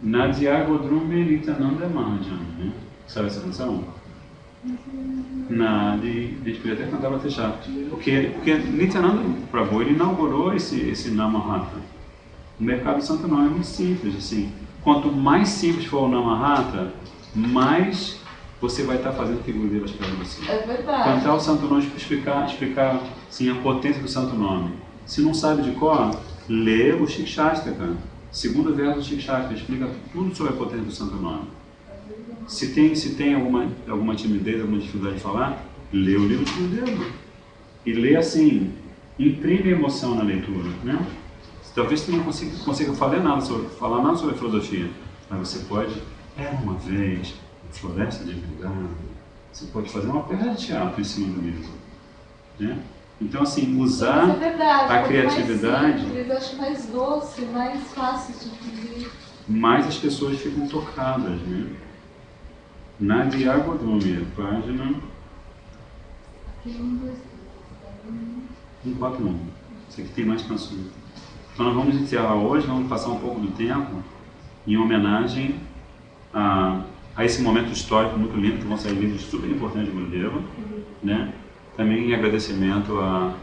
Nadia Godrume Nityananda Mahajan, né? Sabe essa canção? A gente podia até cantar para fechar. Porque Nityananda Prabhu, ele inaugurou esse Namahata. O mercado de Santo Nome é muito simples, assim. Quanto mais simples for o Namahata, mais você vai estar fazendo o que Gurudeva espera de você. É verdade. Cantar o Santo Nome, explicar assim, a potência do Santo Nome. Se não sabe de cor, lê o Shikshashtaka. Segundo verso do Shikshashtaka, explica tudo sobre a potência do Santo Nome. Se tem alguma timidez, alguma dificuldade de falar, lê o livro de Gurudeva. E lê assim, imprime emoção na leitura, né? Talvez você não consiga falar nada sobre filosofia, mas você pode, era uma vez, Floresta de Verdade, você pode fazer uma peça de teatro em cima do livro. Né? Então, assim, usar Isso é verdade, a criatividade, mais simples, acho mais doce, mais fácil de entender. mais as pessoas ficam tocadas. Né? Nadia Godomi, página 141. Isso aqui tem mais canções. Então nós vamos encerrar hoje, vamos passar um pouco do tempo em homenagem a esse momento histórico muito lindo, que vão sair livros super importantes de Gurudeva, né? Também em agradecimento a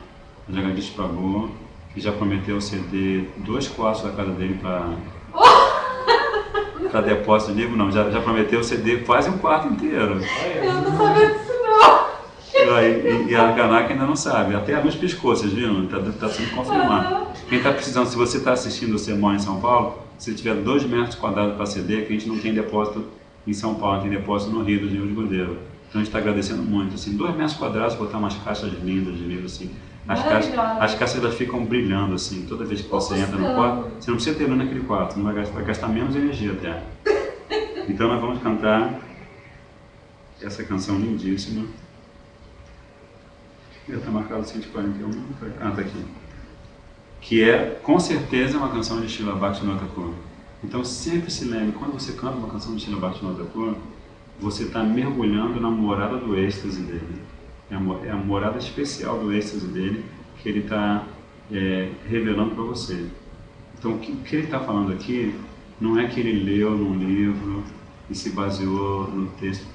Jagadish Prabhu, que já prometeu ceder 2 quartos da casa dele para depósito de livro, não, já prometeu ceder quase um quarto inteiro. Eu não sabia disso não. E a Kanaka ainda não sabe, até a luz piscou, vocês viram? Está sendo confirmado. Quem está precisando, se você está assistindo o sermão em São Paulo, se tiver 2 metros quadrados para ceder, que a gente não tem depósito em São Paulo, tem depósito no Rio dos livros de Gurudeva. Então a gente está agradecendo muito. Assim, 2 metros quadrados, botar umas caixas lindas de livros assim. As caixas elas ficam brilhando assim, toda vez que você entra no quarto. Você não precisa ter luz naquele quarto, não vai gastar menos energia até. Então nós vamos cantar essa canção lindíssima. Está marcado 141. Ah, está aqui. Que é, com certeza, uma canção de Srila Bhaktivinoda Thakur. Então sempre se lembre, quando você canta uma canção de Srila Bhaktivinoda Thakur, você está mergulhando na morada do êxtase dele. É a morada especial do êxtase dele que ele está revelando para você. Então o que ele está falando aqui não é que ele leu num livro e se baseou no texto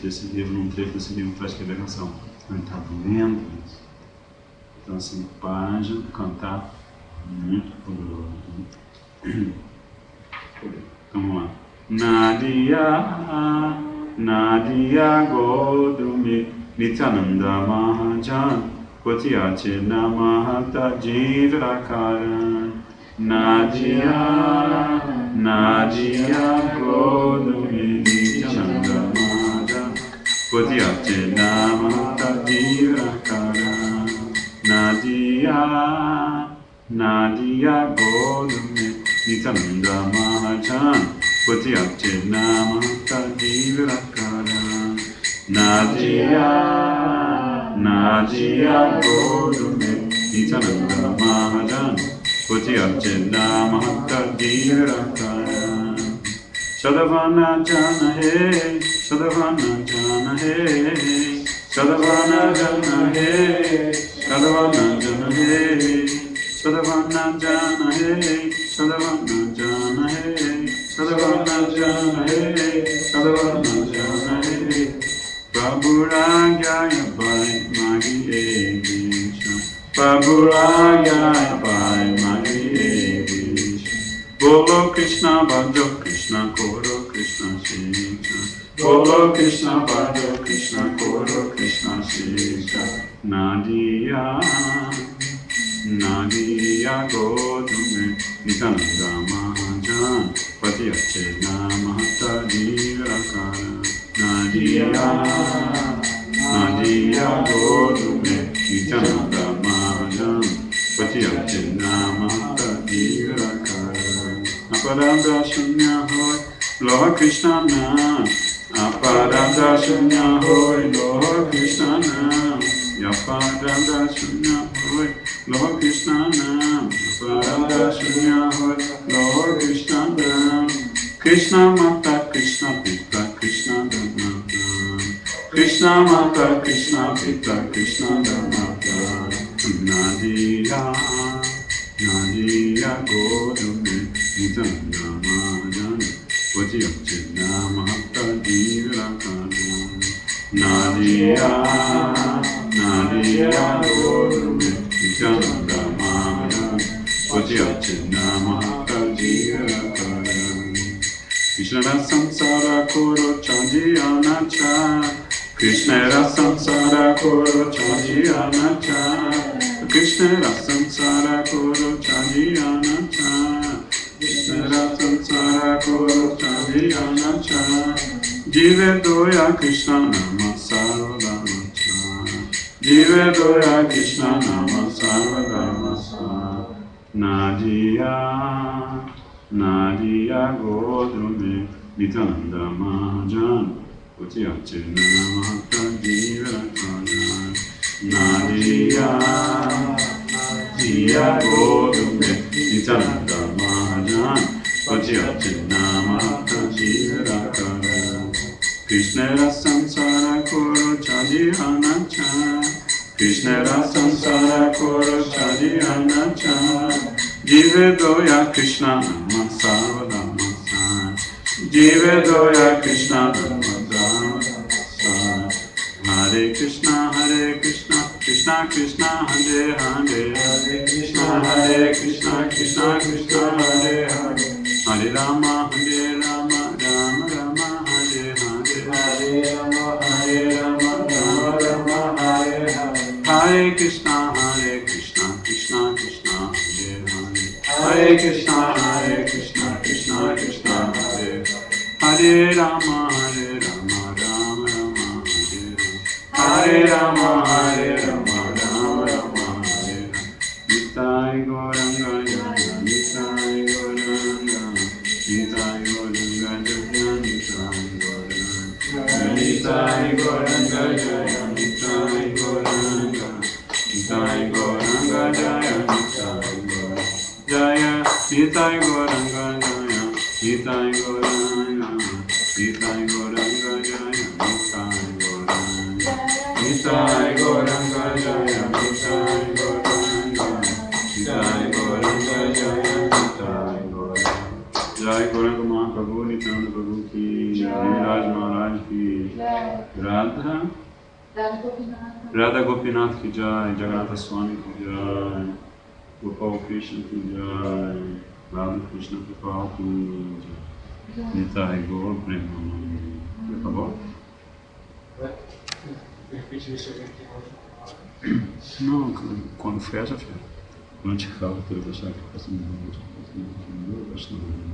desse livro, num trecho desse livro para escrever a canção. Ele está vendo isso. Então assim, página, cantar muito poderoso. Então vamos lá. Nadia Godrumi Nityananda Mahajan Kotiache Namahata Jivrakaran Nadia Godrumi Nityananda Mahajan Kotiache Namahata Jivrakaran Nadia Godrumi Nityananda Mahajan Kotiache Namahata Jivrakaran Nadia Godrumi Nityananda Mahajan Kotiache Namahata Jivrakaran Shadavana Jana He Shadavana Jana He Shadavana Jana He Shadavana Jana He Shadavana Jana He Shadavana Jana He Shadavana Jana He Shadavana Jana He Prabhu Ragyaya Bhai Magi Edisha Prabhu Ragyaya Bhai Magi Edisha Bolo Krishna Bhajo Krishna Koro Krishna Shikha Bolo Krishna Bhajo Krishna Koro Krishna Shikha Nadia Godrumi Nityananda Mahajan Kotiache Namahata Jivrakaran Nadia Godrumi Nityananda Mahajan Kotiache Namahata Jivrakaran Aparada Shunya Hoy Lord Krishna Nam Aparada Shunya Hoy Lord Krishna Nam Yaparada Shunya Hoy Lord Krishna Nam Yaparada Shunya Hoy Lord Krishna Nam Krishna Mata Krishna Pita Krishna Dhamata Krishna Mata Krishna Pita Krishna Dhamata Nadia Godrumi Nityananda Mahajan Kotiache Namahata Jivrakaran Nadia Godrumi Nityananda Mahajan Kotiache Namahata Jivrakaran Krishna Samsara Koro Chaji Anacha Krishna Samsara Koro Chaji Anacha Krishna Samsara Koro Chaji Anacha Krishna Samsara Koro Chaji Anacha Jive Doya Krishna Nama Sarvadamacha Jive Doya Krishna Nama Sarvadamacha Nadia, Nadia Godrume, Nityananda Mahajan, Utyachena Mahata Jivarakana. Nadia, Nadia Godrume, Nityananda Mahajan, Utyachena Mahata Jivarakana. Krishna Samsara Kuru Chadi Anacha, Krishna Samsara Kuru Chadi Anacha, Jive Doya Krishna Namasavadamasa, Jive Doya Krishna Namasavadamasa. Hare Krishna, Krishna Krishna, Hare Hare, Hare Krishna, Krishna Krishna, Hare Hare, Hare Rama, Rama Rama, Hare Hare, Hare Rama, Rama Rama, Hare Hare, Hare Krishna, Krishna Krishna, Hare Hare, Hare Krishna, Krishna Krishna, Hare Hare, Hare Rama, Rama Rama, Hare Rama, Rama Rama, Hare Nitai Gauranga Jaya, Nitai Gauranga, Nitai Gauranga Jaya, Nitai Gauranga, Nitai Gauranga Jaya, Nitai Gauranga, Nitai Gauranga Jaya, Nitai Gauranga Jaya, Nitai Gauranga Jaya, Nitai Gauranga, Nitai Gauranga Jaya, Nitai Gauranga, Nitai Gauranga Jaya, Nitai Gauranga, Nitai Gauranga Jaya, Nitai Gauranga. Jai Gauranga Mahaprabhu, Nityananda Prabhu ki, Giriraj Maharaj ki, Radha Gopinath ki Jai, Jagannatha Swami ki Jai, Gopal Krishna ki Jai, Radha Krishna Gopal ki Jai, Nitai Gaur Premanand. Acabou? Não, quando fecha, fecha. Quando te fala, tu vai achar que passa muito, bastante.